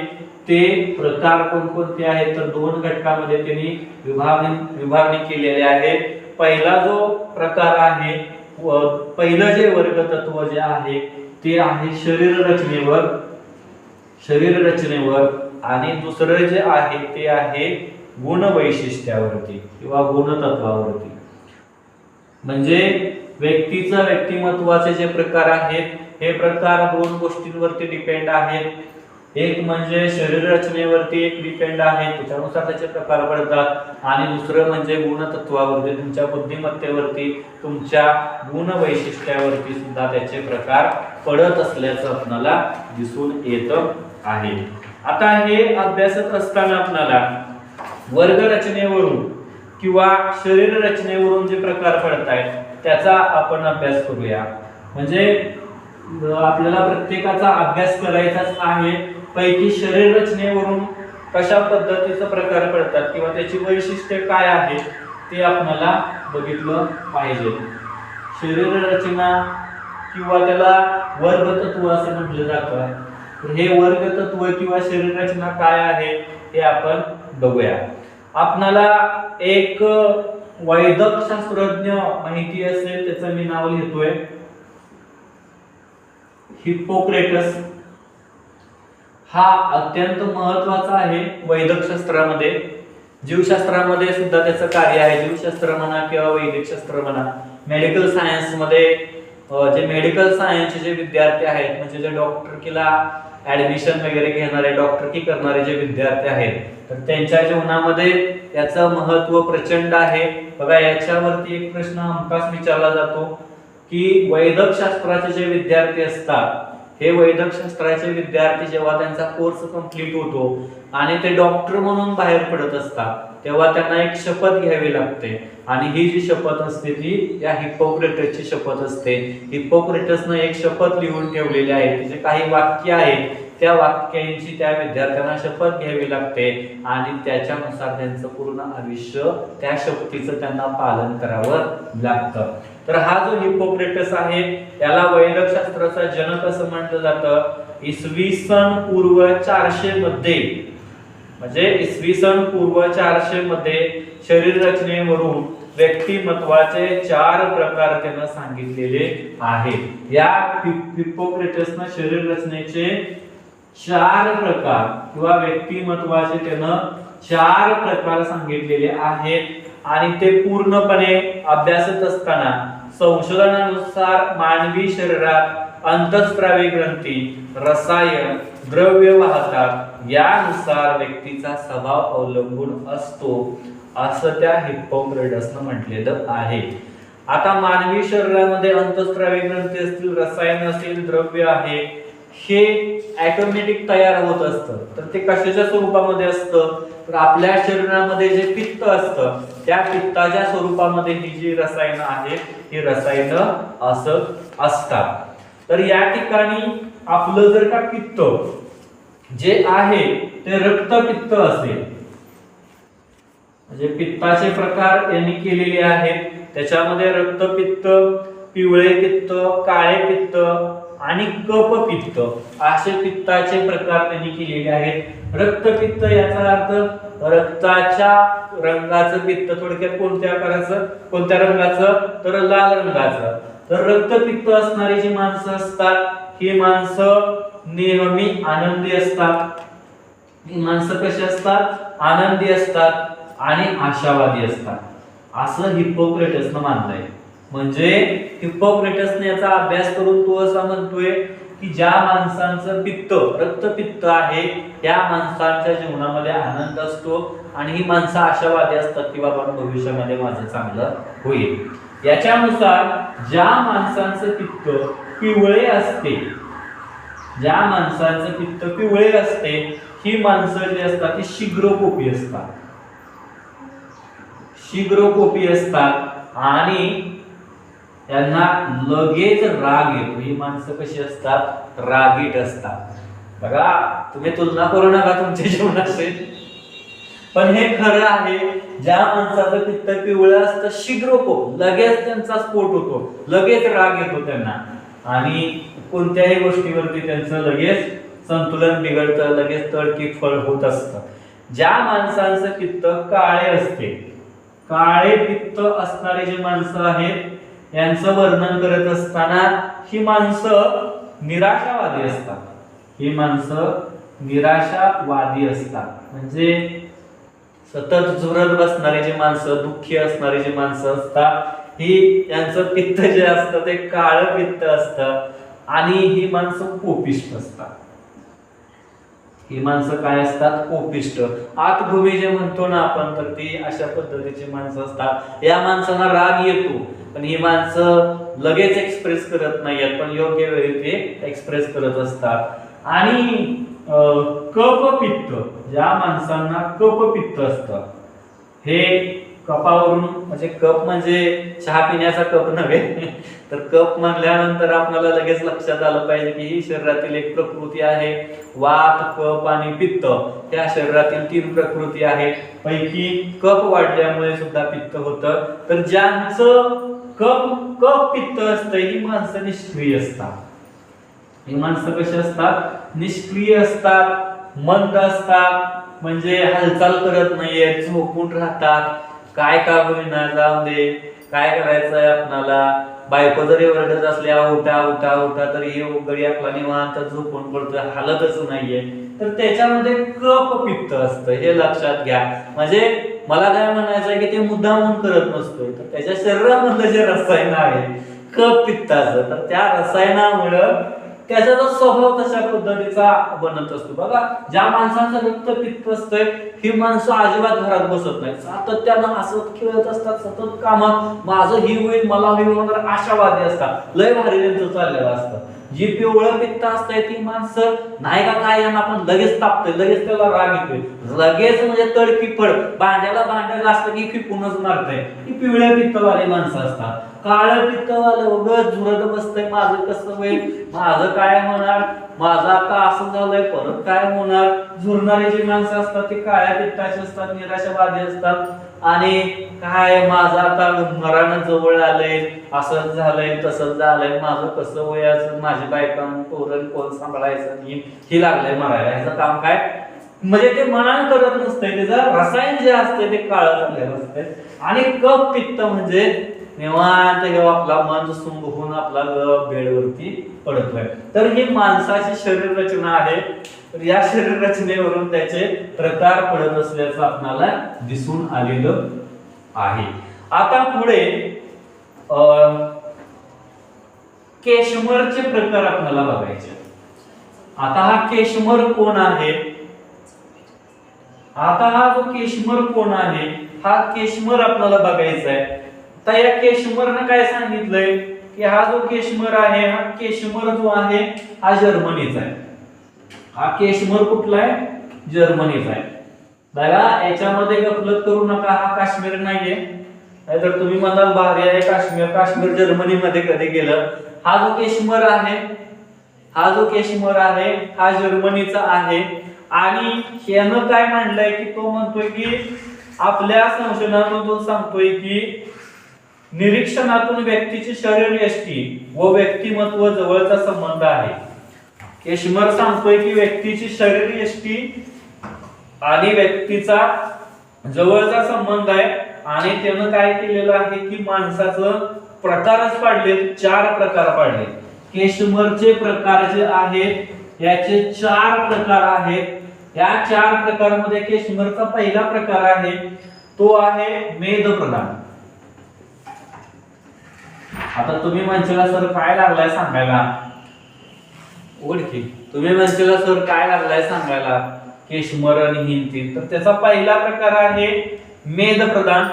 ते प्रकार कोणकोणते आहेत तर दोन घटकामध्ये त्यांनी विभागणी केलेली आहे. पहिला जो प्रकार आहे, पहिलं जे वर्ग तत्व जे आहे ते आहे शरीर रचनेवर आणि दुसरं जे आहे ते आहे गुण वैशिष्ट्यावरती किंवा गुणतत्वावरती. म्हणजे व्यक्तीचं व्यक्तिमत्वाचे जे प्रकार आहेत हे प्रकार दोन गोष्टींवरती डिपेंड आहेत. एक म्हणजे शरीर रचनेवरती एक डिपेंड आहे, त्याच्यानुसार त्याचे प्रकार पडतात आणि दुसरं म्हणजे गुणतत्वावरती, तुमच्या बुद्धिमत्तेवरती, तुमच्या गुण वैशिष्ट्यावरती सुद्धा त्याचे प्रकार पडत असल्याचं आपल्याला दिसून येत आहे. आता हे अभ्यासत असताना आपल्याला वर्ग रचनेवरून किंवा शरीर रचनेवरून जे प्रकार पडत आहेत त्याचा आपण अभ्यास करूया. म्हणजे आपल्याला प्रत्येकाचा अभ्यास करायचाच आहे. पैकी शरीर रचनेवरून कशा पद्धतीचे प्रकार पडतात किंवा त्याची वैशिष्ट्ये काय आहेत ते आपल्याला बघितलं पाहिजे. शरीर रचना किंवा त्याला वर्ग तत्व असं म्हटलं जातं. हे वर्ग तत्व किंवा शरीर रचना काय आहे हे आपण बघूया. आपल्याला एक वैद्यक शास्त्रज्ञ माहिती असेल, त्याचं मी नाव लिहितोय, हिप्पोक्रेटस. हा अत्यंत महत्वाचा आहे वैद्यक शास्त्रामध्ये. जीवशास्त्रामध्ये सुद्धा त्याचं कार्य आहे. जीवशास्त्र म्हणा किंवा वैद्यक शास्त्र म्हणा, मेडिकल सायन्स मध्ये जे मेडिकल सायन्सचे जे विद्यार्थी आहेत, म्हणजे जे डॉक्टरकीला ऍडमिशन वगैरे घेणारे, डॉक्टरकी करणारे जे विद्यार्थी आहेत, तर त्यांच्या जीवनामध्ये याचं महत्व प्रचंड आहे. बघा, याच्यावरती एक प्रश्न हमखास विचारला जातो की वैद्यक शास्त्राचे जे विद्यार्थी असतात, हे वैद्यक शास्त्राचे विद्यार्थी जेव्हा त्यांचा कोर्स कंप्लीट होतो आणि ते डॉक्टर म्हणून बाहेर पडत असतात तेव्हा त्यांना एक शपथ घ्यावी लागते आणि ही जी शपथ असते ती या हिप्पोक्रेटसची शपथ असते. हिप्पोक्रेटसनं एक शपथ लिहून ठेवलेली आहे, तिचे काही वाक्य आहेत, त्या वाक्यांची त्या विद्यार्थ्यांना शपथ घ्यावी लागते आणि त्याच्यानुसार त्यांचं पूर्ण आयुष्य त्या शपथीचं त्यांना पालन करावं लागतं. तर हा जो हिप्पोक्रेटस आहे याला वैद्यक शास्त्राचा जनक असं म्हटलं जातं. इसवी सन पूर्व 400 मध्ये, म्हणजे इसवी सन पूर्व 400 मध्ये शरीर रचनेवरून व्यक्तिमत्वाचे 4 प्रकार त्यानं सांगितलेले आहेत. या हिप्पोक्रेटसनं शरीर रचनेचे 4 प्रकार किंवा व्यक्तिमत्वाचे त्यानं 4 प्रकार सांगितलेले आहेत आणि ते पूर्णपणे अभ्यासत असताना संशोधनानुसार मानवी शरीरात अंतःस्रावी ग्रंथी, रसायन, द्रव्य वाहतात, यानुसार व्यक्तीचा स्वभाव अवलंबून असतो असं त्या हिप्पोक्रेटसनं म्हटलेलं आहे. आता मानवी शरीरामध्ये अंतःस्रावी ग्रंथी असतील, रसायन असेल, द्रव्य आहे, हे ऑटोमॅटिक तयार होत असतं. तर ते कशाच्या स्वरूपामध्ये असतं, तर आपल्या शरीरामध्ये जे पित्त असतं त्या पित्ताच्या स्वरूपामध्ये ही जी रसायनं आहेत ही रसायनं असतात. तर या ठिकाणी आपलं जर का पित्त जे आहे ते रक्तपित्त असेल, म्हणजे पित्ताचे प्रकार यांनी केलेले आहेत. त्याच्यामध्ये रक्तपित्त, पिवळे पित्त, काळे पित्त आणि कफपित्त असे पित्ताचे प्रकार त्यांनी केलेले आहेत. रक्तपित्त याचा अर्थ रक्ताच्या रंगाचं पित्त. थोडक्यात कोणत्या आकाराचं, कोणत्या रंगाचं, तर लाल रंगाचं. तर रक्तपित्त असणारी जी माणसं असतात ही माणसं नेहमी आनंदी असतात. ही माणसं कशी असतात, आनंदी असतात आणि आशावादी असतात, असं हिप्पोक्रेटसनं मानलंय. म्हणजे हिप्पोक्रेटसने याचा अभ्यास करून तो असा म्हणतोय की ज्या माणसांचं पित्त रक्तपित्त आहे त्या माणसांच्या जीवनामध्ये आनंद असतो आणि ही माणसं आशावादी असतात की बाबा भविष्यामध्ये माझं चांगलं होईल. याच्यानुसार ज्या माणसांचं पित्त पिवळे असते, ज्या माणसांचं पित्त पिवळे असते ही माणसं जी असतात ती शीघ्रकोपी असतात. शीघ्रकोपी असतात आणि यांना लगेच राग येतो. ही माणसं कशी असतात, रागीट असतात. बघा तुम्ही तुलना करू नका तुमच्या जीवनाशी, पण हे खरं आहे. ज्या माणसाचं पित्त पिवळं असतं शीघ्रकोप, लगेच त्यांचा स्फोट होतो, लगेच राग येतो त्यांना आणि कोणत्याही गोष्टीवरती त्यांचं लगेच संतुलन बिघडतं, लगेच तडकीफळ होत असतं. ज्या माणसांचं पित्त काळे असते, काळे पित्त असणारे जे माणसं आहेत यांचं वर्णन करत असताना ही माणसं निराशावादी असतात. ही माणसं निराशावादी असतात, म्हणजे सतत झुरत बसणारी जी माणसं, दुःखी असणारी जी माणसं असतात ही यांचं पित्त जे असतं ते काळं पित्त असतं आणि ही माणसं कोपिष्ट असतात. ही माणसं काय असतात, कोपिष्ट. आतभूमी जे म्हणतो ना आपण, तर ती अशा पद्धतीची माणसं असतात. या माणसांना राग येतो पण ही माणसं लगेच एक्सप्रेस करत नाहीत, पण योग्य वेळी ते एक्सप्रेस करत असतात. आणि कफपित्त, ज्या माणसांना कफपित्त असतं, हे कपावरून, म्हणजे कप म्हणजे चहा पिण्याचा कप नव्हे, तर कप म्हणल्यानंतर आपल्याला लगेच लक्षात आलं पाहिजे की ही शरीरातील एक प्रकृती आहे. वात, कफ आणि पित्त या शरीरातील 3 प्रकृती आहेत. पैकी कफ वाढल्यामुळे सुद्धा पित्त होतं. तर ज्यांचं कफ पित्त असतं ही माणसं निष्क्रिय असतात. ही माणसं कशी असतात, निष्क्रिय असतात, मंद असतात, म्हणजे हालचाल करत नाहीये, झोपून राहतात. काय का होईना जाऊन दे, काय करायचंय आपणाला, बायको जरी ओरडत असल्या उठा उठा उठा तरी हे गडी आपला निवांत झोपून पडतोय, हालतच नाहीये. तर त्याच्यामध्ये कफपित्त असतं, हे लक्षात घ्या. म्हणजे मला काय म्हणायचंय की ते मुद्दामून करत नसतोय, तर त्याच्या शरीरामधलं जे रसायन आहे कफपित्ताचं, तर त्या रसायनामुळं त्याचा जो स्वभाव तशा पद्धतीचा बनत असतो. बघा ज्या माणसांचं रक्तपित्त असतंय ही माणसं अजिबात घरात बसत नाही, सातत्यानं हसत खेळत असतात, सतत कामात, माझं ही होईल मला होईल वगैरे आशावादी असतात, लय भारी त्यांचं चाललेलं असतं. जी पिवळं पित्त असतंय ती माणसं नाही का काय यांना आपण लगेच तापतोय, लगेच त्याला राग येतोय, लगेच म्हणजे तडकीफळ, भांड्याला भांड्याला असतं की फिकूनच मारतंय, ही पिवळ्या पित्तवाली माणसं असतात. काळं पित्तवालं उगाच झुरत बसतंय, माझं कसं होईल, माझं काय होणार, माझं आता असं झालंय परत काय होणार. झुरणारी जी माणसं असतात ती काळ्या पित्ताची असतात, निराशावादी असतात आणि काय माझं आता मरण जवळ आलंय, असंच झालंय तसंच झालंय, माझं कसं वयाचं, माझी बायकान पोरण कोण सांभाळायचं, ही लागलंय मरायला, ह्याचं काम काय. म्हणजे ते मनान करत नसतंय, त्याचं रसायन जे असते ते काळं झालेलं असतंय. आणि कफ पित्त म्हणजे निवांत जेव्हा आपला मन सुंग होऊन आपला बेडवरती पडतोय. तर ही माणसाची शरीर रचना आहे. तर या शरीर रचनेवरून त्याचे प्रकार पडत असल्याचं आपल्याला दिसून आलेलं आहे. आता पुढे केशमरचे प्रकार आपल्याला बघायचे. आता हा केशमर कोण आहे, आता हा जो केशमर कोण आहे, हा केशमर आपल्याला बघायचा आहे. आता या केशमरने काय सांगितलंय की हा जो केशमर आहे, हा केशमर जो आहे हा जर्मनीचा आहे. हा केशमर कुठला आहे? जर्मनीचा आहे. बघा याच्यामध्ये गफलत करू नका, हा काश्मीर नाहीये. नाहीतर तुम्ही म्हणाल भारी आहे काश्मीर, काश्मीर जर्मनीमध्ये कधी गेलं? हा जो केशमर आहे, हा जो केशमर आहे हा जर्मनीचा आहे. आणि यानं काय मांडलंय की तो म्हणतोय की आपल्या संशोधनातून तो सांगतोय की निरीक्षणातून व्यक्तीची शरीरयष्टी व व्यक्तिमत्व जवळचा संबंध आहे. केशमर सांगतोय की व्यक्तीची शरीरयष्टी आणि व्यक्तीचा जवळचा संबंध आहे. आणि त्यानं काय केलेलं आहे की माणसाचं प्रकारच पाडले, 4 प्रकार पाडले. केशमरचे प्रकार जे आहेत याचे 4 प्रकार आहेत. या 4 प्रकारामध्ये केशमरचा पहिला प्रकार आहे तो आहे मेद प्रदान. आता तुम्ही म्हणशीला सर काय लागलाय सांगायला? ओळखी तुम्ही म्हणशीला सर काय लागलाय सांगायला केशमर आणि हिंती? तर त्याचा पहिला प्रकार आहे मेद प्रदान.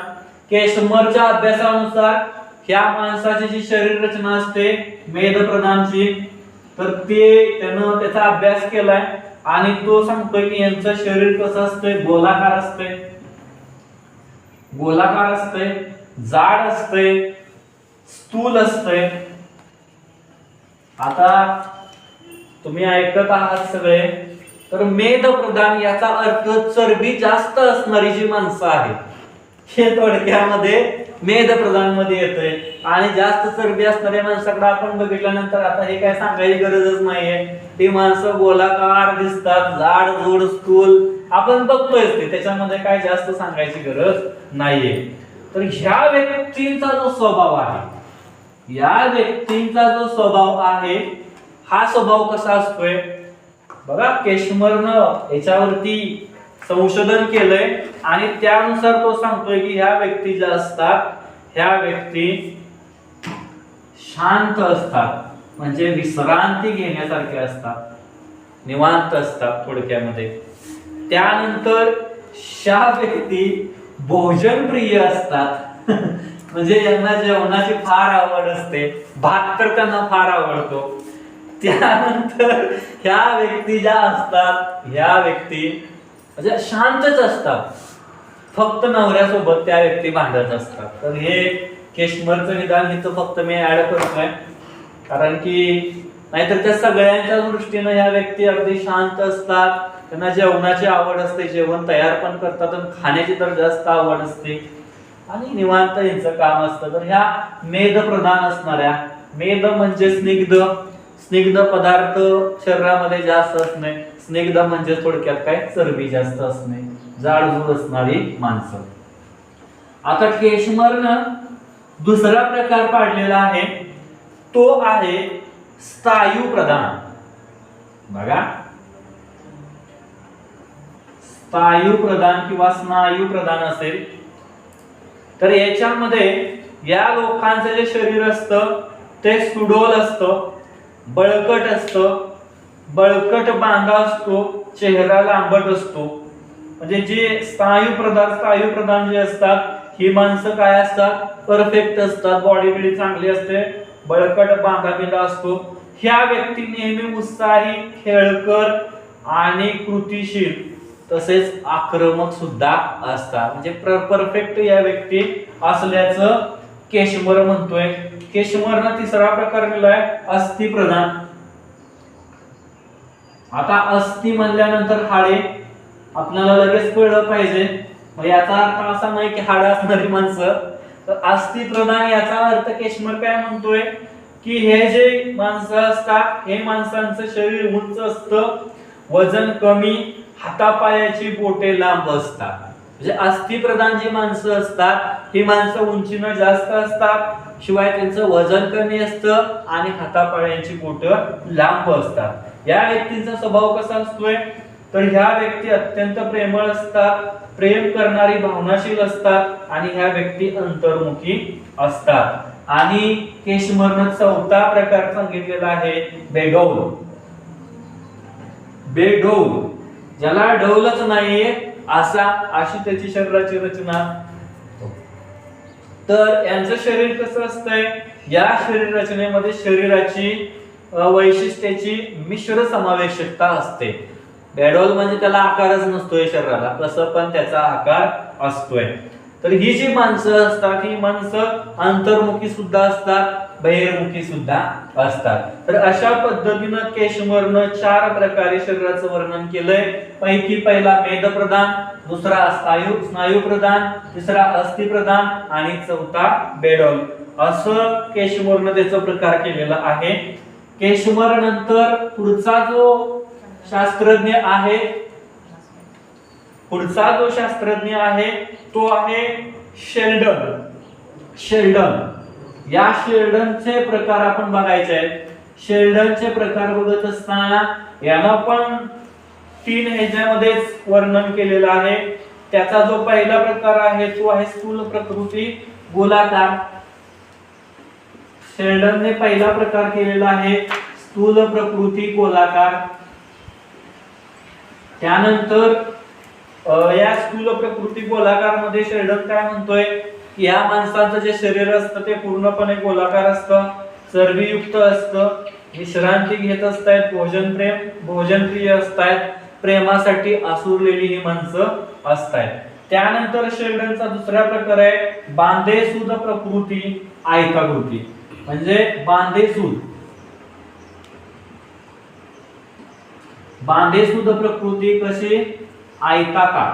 केशमरच्या अभ्यासानुसार ह्या माणसाची जी शरीर रचना असते मेद प्रदानची, तर ते त्यानं त्याचा अभ्यास केलाय आणि तो सांगतोय की यांचं शरीर कसं असतंय? गोलाकार असतंय, गोलाकार असतंय, जाड असतंय, स्थूल असतंय. आता तुम्ही ऐकत आहात सगळे, तर मेद प्रदान याचा अर्थ चरबी जास्त असणारी जी माणसं आहेत हे थोडक्यामध्ये मेद प्रदान मध्ये येतंय. आणि जास्त चरबी असणाऱ्या माणसाकडे आपण बघितल्यानंतर आता हे काय सांगायची गरजच नाहीये, ती माणसं गोलाकार दिसतात, जाड जोड स्थूल आपण बघतोय ते, त्याच्यामध्ये काय जास्त सांगायची गरज नाहीये. तर ह्या व्यक्तींचा जो स्वभाव आहे, या व्यक्तींचा जो स्वभाव आहे हा स्वभाव कसा असतोय बघा. केशमरनं याच्यावरती संशोधन केलंय आणि त्यानुसार तो सांगतोय की ह्या व्यक्ती ज्या असतात ह्या व्यक्ती शांत असतात, म्हणजे विश्रांती घेण्यासारखे असतात, निवांत असतात थोडक्यामध्ये. त्यानंतर ह्या व्यक्ती भोजन प्रिय असतात म्हणजे यांना जेवणाची फार आवड असते, भात तर त्यांना फार आवडतो. त्यानंतर ह्या व्यक्ती ज्या असतात ह्या व्यक्ती म्हणजे शांतच असतात, फक्त नवऱ्यासोबत त्या व्यक्ती भांडत असतात. तर हे केशमरचं विधान इथं फक्त मी ऍड करतोय, कारण की नाहीतर त्या सगळ्यांच्या दृष्टीनं ह्या व्यक्ती अगदी शांत असतात, त्यांना जेवणाची आवड असते, जेवण तयार पण करतात आणि खाण्याची तर जास्त आवड असते आणि निवांत यांचं काम असतं. तर ह्या मेद प्रधान असणाऱ्या, मेद म्हणजे स्निग्ध, स्निग्ध पदार्थ शरीरामध्ये जास्त असणे, स्निग्ध म्हणजे थोडक्यात काय चरबी जास्त असणे, जाडजूड असणारी माणसं. आता केशमरनं दुसरा प्रकार पाडलेला आहे तो आहे स्नायू प्रधान. बघा स्नायू प्रधान किंवा स्नायू प्रधान असेल तर याच्यामध्ये या लोकांचं जे शरीर असतं ते सुडोल असतं, बळकट असतं, बळकट बांधा असतो, चेहरा लांबट असतो. म्हणजे जे स्नायू प्रधान जे असतात ही माणसं काय असतात? परफेक्ट असतात, बॉडी बिडी चांगली असते, बळकट बांधा बिंदा असतो. ह्या व्यक्ती नेहमी उत्साही, खेळकर आणि कृतिशील तसेच आक्रमक सुद्धा असतात. म्हणजे परफेक्ट या व्यक्ती असल्याचं केशमर म्हणतोय. केशमरनं तिसरा प्रकार दिलाय अस्थि प्रधान. आता अस्थि म्हणल्यानंतर हाडे आपल्याला लगेच कळलं पाहिजे, मग याचा अर्थ असा नाही की हाड असणारी माणसं. तर अस्थि प्रधान याचा अर्थ केशमर काय म्हणतोय की हे जे माणसं असतात हे माणसांचं शरीर उंच असतं, वजन कमी, हातापायाची बोटे लांब असतात. म्हणजे अस्थि प्रधान जी माणसं असतात ही माणसं उंचीनं जास्त असतात, शिवाय त्यांचं वजन कमी असतं आणि हातापायांची बोटं लांब असतात. या व्यक्तींचा स्वभाव कसा असतोय तर ह्या व्यक्ती अत्यंत प्रेमळ असतात, प्रेम करणारी, भावनाशील असतात आणि ह्या व्यक्ती अंतर्मुखी असतात. आणि केशमरनं चौथा प्रकार सांगितलेला आहे बेडौल. बेडौल ज्याला डौलच नाहीये अशी त्याची शरीराची रचना. तर यांचं शरीर कसं असतंय? या शरीर रचनेमध्ये शरीराची वैशिष्ट्याची मिश्र समावेशकता असते. बॅडॉल म्हणजे त्याला आकारच नसतोय शरीराला, कसं पण त्याचा आकार असतोय. तर ही जी माणसं असतात ही माणसं अंतर्मुखी सुद्धा असतात, बहिर्मुखी सुद्धा असतात. तर अशा पद्धतीनं केशमरनं 4 प्रकारे शरीराचं वर्णन केलंय. पैकी पहिला मेदप्रधान, दुसरा स्नायू प्रधान, तिसरा अस्थि प्रधान आणि चौथा बेडॉल, असं केशमरनं त्याचा प्रकार केलेला आहे. केशमर नंतर पुढचा जो शास्त्रज्ञ आहे तो आहे शेल्डन. या शेल्डनचे प्रकार आपण बघायचे आहेत. शेल्डनचे प्रकार बघत असताना यानं पण 3 ह्याच्यामध्येच वर्णन केलेलं आहे. त्याचा जो पहिला प्रकार आहे तो आहे स्थूल प्रकृती गोलाकार. शेल्डनने पहिला प्रकार केलेला आहे स्थूल प्रकृती गोलाकार. त्यानंतर या स्थूल प्रकृती गोलाकार मध्ये शेल्डन काय म्हणतोय की या माणसाचं जे शरीर असतं ते पूर्णपणे गोलाकार असतं, चरबीयुक्त असतं, विश्रांती घेत असतात, भोजनप्रिय असतात, प्रेमासाठी आसुरलेली ही माणसं असतात. त्यानंतर शेल्डनचा दुसरा प्रकार आहे बांधेसूद प्रकृती आयताकृती. म्हणजे बांधेसूद प्रकृती कशी आयताकार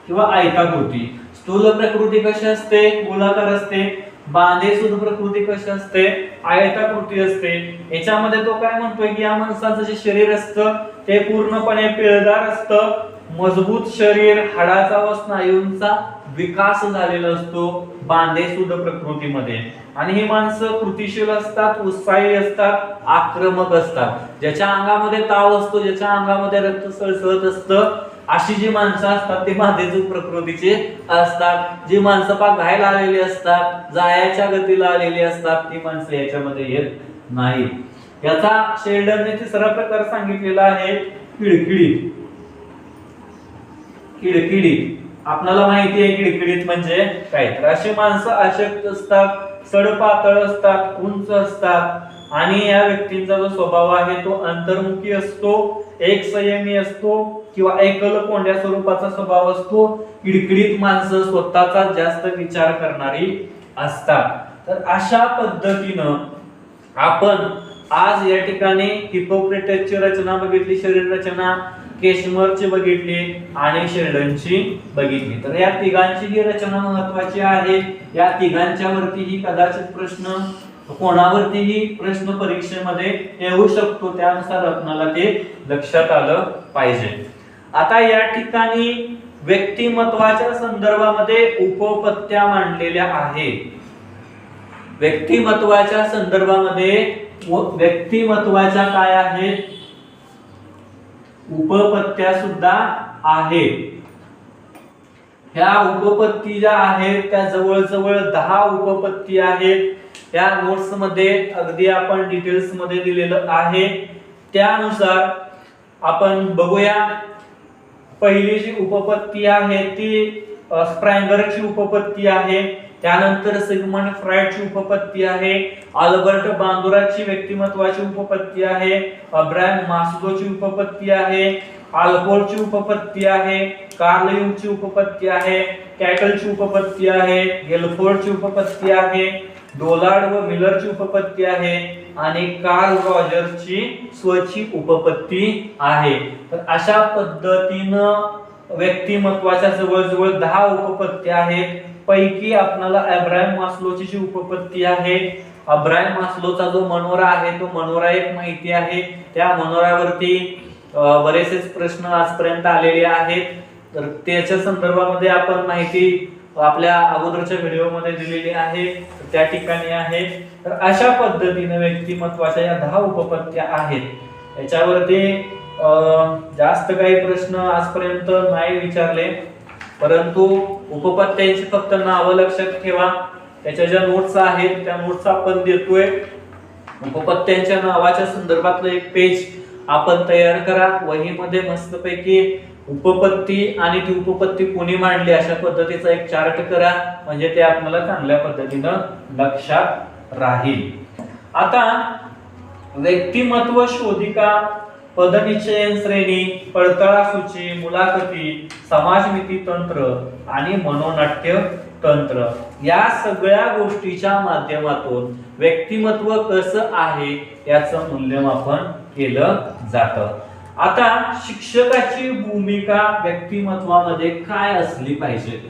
किंवा आयताकृती. स्थूल प्रकृती कशी असते गोलाकार असते, बांधेसूद प्रकृती कशी असते आयताकृती असते. याच्यामध्ये तो काय म्हणतोय की या माणसाचं जे शरीर असतं ते पूर्णपणे पिळदार असतं, मजबूत शरीर, हाडाचा व स्नायूंचा विकास झालेला असतो बांधेसूद प्रकृतीमध्ये. आणि ही माणसं कृतिशील असतात, उत्साही असतात, आक्रमक असतात. ज्याच्या अंगामध्ये ताव असतो, ज्याच्या अंगामध्ये रक्त सळसळत असतं, अशी जी माणसं असतात ती बांधेसूद प्रकृतीची असतात. जी माणसं पाक घायला आलेली असतात, जायाच्या गतीला आलेली असतात, ती माणसं याच्यामध्ये येत नाही. याचा शेल्डनने तिसरा प्रकार सांगितलेला आहे किडकिडीत. आपल्याला माहिती आहे किडकिडीत म्हणजे काय. तर अशी माणसं अशक्त असतात, सडपातळ असतात, उंच असतात आणि या व्यक्तींचा जो स्वभाव आहे तो अंतर्मुखी असतो, एक संयमी असतो किंवा एकल कोंड्या स्वरूपाचा स्वभाव असतो. किडकिडीत माणसं स्वतःचा जास्त विचार करणारी असतात. तर अशा पद्धतीनं आपण आज या ठिकाणी हिपोक्रेटसची रचना बघितली, शरीर रचना, केशमरची बघितली आणि शेल्डनची बघितली. तर या तिघांची ही रचना महत्वाची आहे. या तिघांच्यावरतीही कदाचित प्रश्न कोणावरतीही प्रश्न परीक्षेमध्ये येऊ शकतो, त्यानुसार आपल्याला ते लक्षात आलं पाहिजे. आता या ठिकाणी व्यक्तिमत्वाच्या संदर्भामध्ये उपपत्त्या मांडलेल्या आहेत. व्यक्तिमत्वाच्या संदर्भामध्ये व्यक्तिमत्वाच्या काय आहेत उपपत्त्या सुद्धा आहेत. ह्या उपपत्ती ज्या आहेत त्या जवळजवळ 10 उपपत्ती आहेत. त्या नोट्स मध्ये अगदी आपण डिटेल्स मध्ये दिलेलं आहे, त्यानुसार आपण बघूया. पहिली जी उपपत्ती आहे ती स्प्रँगरची उपपत्ती आहे. त्यानंतर सिगमंड फ्रायडची उपपत्ती आहे. अल्बर्ट बांदुराची व्यक्तिमत्वाची उपपत्ती आहे. अब्राहम मास्लोची उपपत्ती आहे. आल्पोर्टची उपपत्ती आहे. कार्ल युंगची उपपत्ती आहे. कॅटलची उपपत्ती आहे. गेलफोर्डची उपपत्ती आहे. डोलार्ड व मिलरची उपपत्ती आहे आणि कार्ल रॉजर्सची स्वची उपपत्ती आहे. तर अशा पद्धतीनं व्यक्तिमत्वाच्या जवळजवळ 10 उपपत्ती आहेत. पैकी आपल्याला अब्राहम मास्लोची जी उपपत्ती आहे, अब्राहम मास्लोचा जो मनोरा आहे तो मनोरा एक माहिती आहे. त्या मनोऱ्यावरती बरेचसे प्रश्न आजपर्यंत आलेले आहेत. तर त्याच्या संदर्भामध्ये आपण माहिती आपल्या अगोदरच्या व्हिडिओमध्ये दिलेली आहे, त्या ठिकाणी आहे. तर अशा पद्धतीने व्यक्तिमत्वाच्या या 10 उपपत्त्या आहेत. याच्यावरती जास्त काही प्रश्न आजपर्यंत नाही विचारले, परंतु उपपत्त्यांची फक्त नावं लक्षात ठेवा. त्याच्या ज्या नोट्स आहेत त्या नोट्स आपण देतोय. उपपत्त्यांच्या नावाच्या संदर्भातलं एक पेज आपण तयार करा वहीमध्ये मस्तपैकी. उपपत्ती आणि ती उपपत्ती कोणी मांडली अशा पद्धतीचा एक चार्ट करा, म्हणजे ते आपल्याला चांगल्या पद्धतीनं लक्षात राहील. आता व्यक्तिमत्व शोधिका, पदनिश्चयन श्रेणी, पडताळा सूची, मुलाखती, समाजनीती तंत्र आणि मनोनाट्य तंत्र या सगळ्या गोष्टीच्या माध्यमातून व्यक्तिमत्व कसं आहे याचं मूल्यमापन केलं जातं. आता शिक्षकाची भूमिका व्यक्तिमत्वामध्ये काय असली पाहिजे?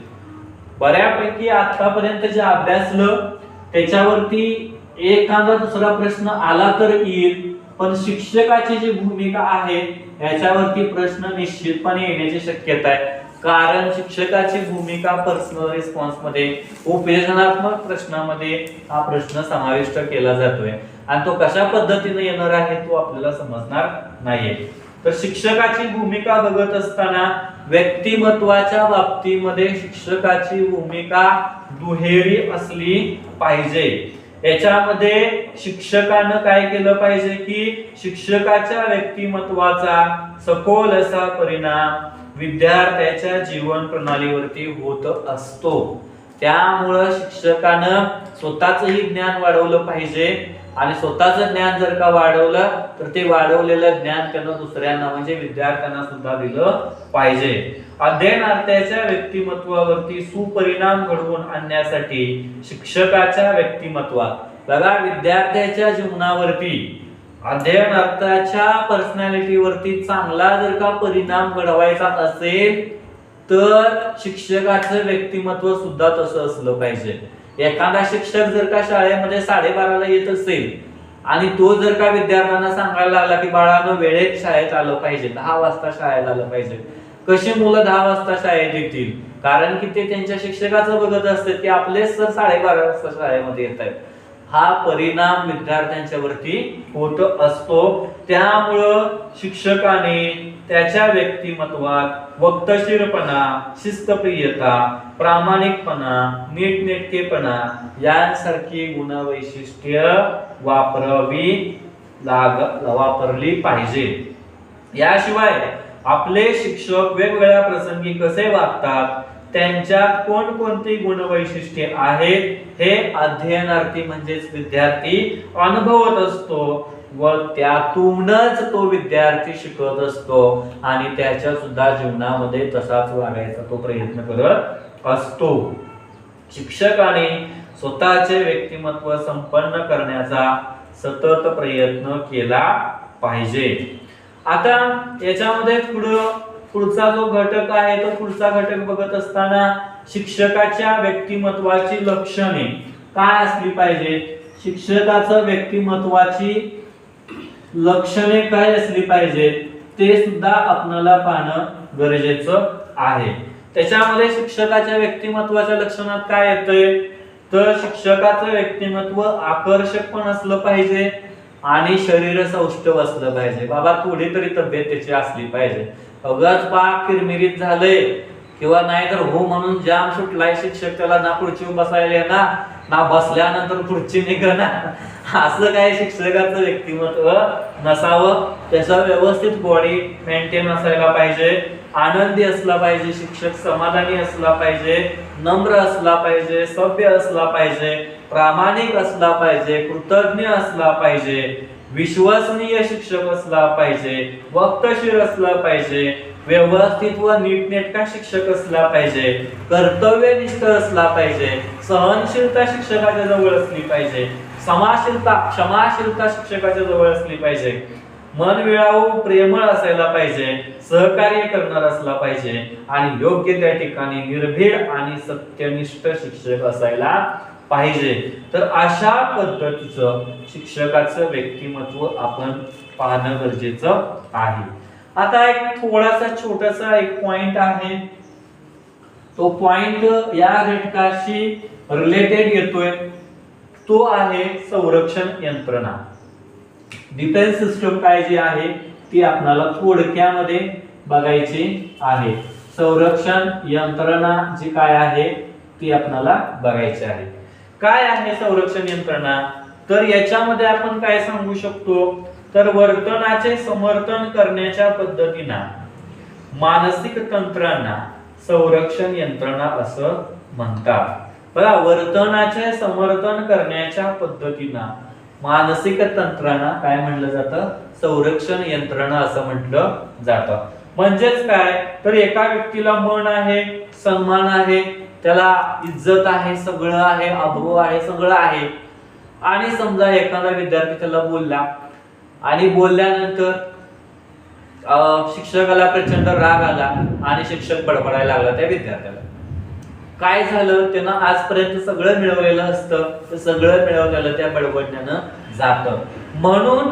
बऱ्यापैकी आतापर्यंत जे अभ्यासलं त्याच्यावरती एखादा दुसरा प्रश्न आला तर येईल, पण शिक्षकाची जी भूमिका आहे याच्यावरती प्रश्न निश्चितपणे येण्याची शक्यता आहे. कारण शिक्षकाची भूमिका पर्सनल रिस्पॉन्स मध्ये, उपयोजनात्मक प्रश्नामध्ये हा प्रश्न समाविष्ट केला जातोय आणि तो कशा पद्धतीने येणार आहे तो आपल्याला समजणार नाहीये. तर शिक्षकाची भूमिका बघत असताना व्यक्तिमत्वाच्या बाबतीमध्ये शिक्षकाची भूमिका दुहेरी असली पाहिजे. याच्यामध्ये शिक्षकानं काय केलं पाहिजे की शिक्षकाच्या व्यक्तिमत्वाचा सखोल असा परिणाम विद्यार्थ्याच्या जीवन प्रणालीवरती होत असतो. त्यामुळं शिक्षकानं स्वतःचंही ज्ञान वाढवलं पाहिजे आणि स्वतःचं ज्ञान जर का वाढवलं तर ते वाढवलेलं ज्ञान त्यानं दुसऱ्यांना म्हणजे विद्यार्थ्यांना सुद्धा दिलं पाहिजे. अध्ययनार्थ्याच्या व्यक्तिमत्वावरती सुपरिणाम घडवून आणण्यासाठी शिक्षकाच्या व्यक्तिमत्वात बघा विद्यार्थ्याच्या जीवनावरती अध्ययनार्थाच्या पर्सनॅलिटीवरती चांगला जर का परिणाम घडवायचा असेल तर शिक्षकाचं व्यक्तिमत्व सुद्धा तसं असलं पाहिजे. एखादा शिक्षक जर का शाळेमध्ये 12:30ला येत असेल आणि तो जर का विद्यार्थ्यांना सांगायला लागला की बाळांनो वेळेत शाळेत आलं पाहिजे, 10 वाजता शाळेत आलं पाहिजे, कशी मुलं 10 वाजता शाळेत येतील? कारण की ते त्यांच्या शिक्षकाचं बघत असतात की आपले सर 12:30 वाजता शाळेमध्ये येत आहेत. हा परिणाम विद्यार्थ्यांच्या वरती होत असतो. त्यामुळं शिक्षकाने त्याच्या व्यक्तिमत्वात वक्तशीरपणा, शिस्तप्रियता, प्रामाणिकपणा, नीटनेटकेपणा यांसारखी गुणवैशिष्ट्य वापरली पाहिजे. याशिवाय आपले शिक्षक वेगवेगळ्या प्रसंगी कसे वागतात, त्यांच्यात कोणकोणती गुणवैशिष्ट्ये आहेत हे अध्ययनार्थी म्हणजेच विद्यार्थी अनुभवत असतो व त्यातूनच तो विद्यार्थी शिकत असतो आणि त्याच्या सुद्धा जीवनामध्ये तसाच वागायचा तो प्रयत्न करत असतो. शिक्षकाने स्वतःचे व्यक्तिमत्व संपन्न करण्याचा सतत प्रयत्न केला पाहिजे. आता याच्यामध्ये पुढचा जो घटक आहे तो पुढचा घटक बघत असताना शिक्षकाच्या व्यक्तिमत्वाची लक्षणे काय असली पाहिजे? शिक्षकाचं व्यक्तिमत्वाची लक्षणे काय असली पाहिजे ते सुद्धा आपल्याला पाहणं गरजेचं आहे. त्याच्यामध्ये शिक्षकाच्या व्यक्तिमत्वाच्या लक्षणात काय येतंय तर शिक्षकाचं व्यक्तिमत्व आकर्षक पण असलं पाहिजे आणि शरीर सौष्ठव असलं पाहिजे. बाबा थोडी तरी तब्येत त्याची असली पाहिजे. अगच पाक किरमिरीत झालंय किंवा नाही तर हो म्हणून जाम सुटलाय शिक्षक, त्याला ना खुर्चीवर बसायला ना बसल्यानंतर खुर्ची निघणं, असं काय शिक्षकाचं व्यक्तिमत्व नसावं. त्याचा व्यवस्थित बॉडी मेंटेन असायला पाहिजे, आनंदी असला पाहिजे, शिक्षक समाधानी असला पाहिजे, नम्र असला पाहिजे, सभ्य असला पाहिजे, प्रामाणिक असला पाहिजे, कृतज्ञ असला पाहिजे, विश्वसनीय शिक्षक असला पाहिजे, वक्तशीर असला पाहिजे, व्यवस्थित व नीटनेटका शिक्षक असला पाहिजे, कर्तव्यनिष्ठ असला पाहिजे, सहनशीलता शिक्षकाच्या जवळ असली पाहिजे, क्षमाशीलता शिक्षकाच्या जवळ असली पाहिजे, मनमिळावू प्रेमळ असायला पाहिजे, सहकार्य करणार असला पाहिजे आणि योग्य त्या ठिकाणी निर्भीड आणि सत्यनिष्ठ शिक्षक असायला पाहिजे. तर अशा पद्धतीचं शिक्षकाचं व्यक्तिमत्व आपण पाहणं गरजेचं आहे. आता एक थोडासा छोटासा एक पॉइंट आहे, तो पॉइंट या घटकाशी रिलेटेड येतोय, तो आहे संरक्षण यंत्रणा. डिफेन्स सिस्टम काय जी आहे ती आपल्याला थोडक्यामध्ये बघायची आहे. संरक्षण यंत्रणा जी काय आहे ती आपल्याला बघायची आहे. काय आहे संरक्षण यंत्रणा? तर याच्यामध्ये आपण काय सांगू शकतो तर वर्तनाचे समर्थन करण्याच्या पद्धतींना, मानसिक तंत्रांना संरक्षण यंत्रणा असं म्हणतात. बघा, वर्तनाचे समर्थन करण्याच्या पद्धतींना, मानसिक तंत्रांना काय म्हटलं जातं? संरक्षण यंत्रणा असं म्हटलं जातं. म्हणजेच काय, तर एका व्यक्तीला मन आहे, सन्मान आहे, त्याला इज्जत आहे, सगळं आहे, अनुभव आहे, सगळं आहे, आणि समजा एखादा विद्यार्थी त्याला बोलला आणि बोलल्यानंतर शिक्षकाला प्रचंड राग आला आणि शिक्षक बडबडायला लागला त्या विद्यार्थ्याला. काय झालं, त्यानं आजपर्यंत सगळं मिळवलेलं असतं, तर सगळं मिळवलेलं त्या बडबडण्यानं जातं. म्हणून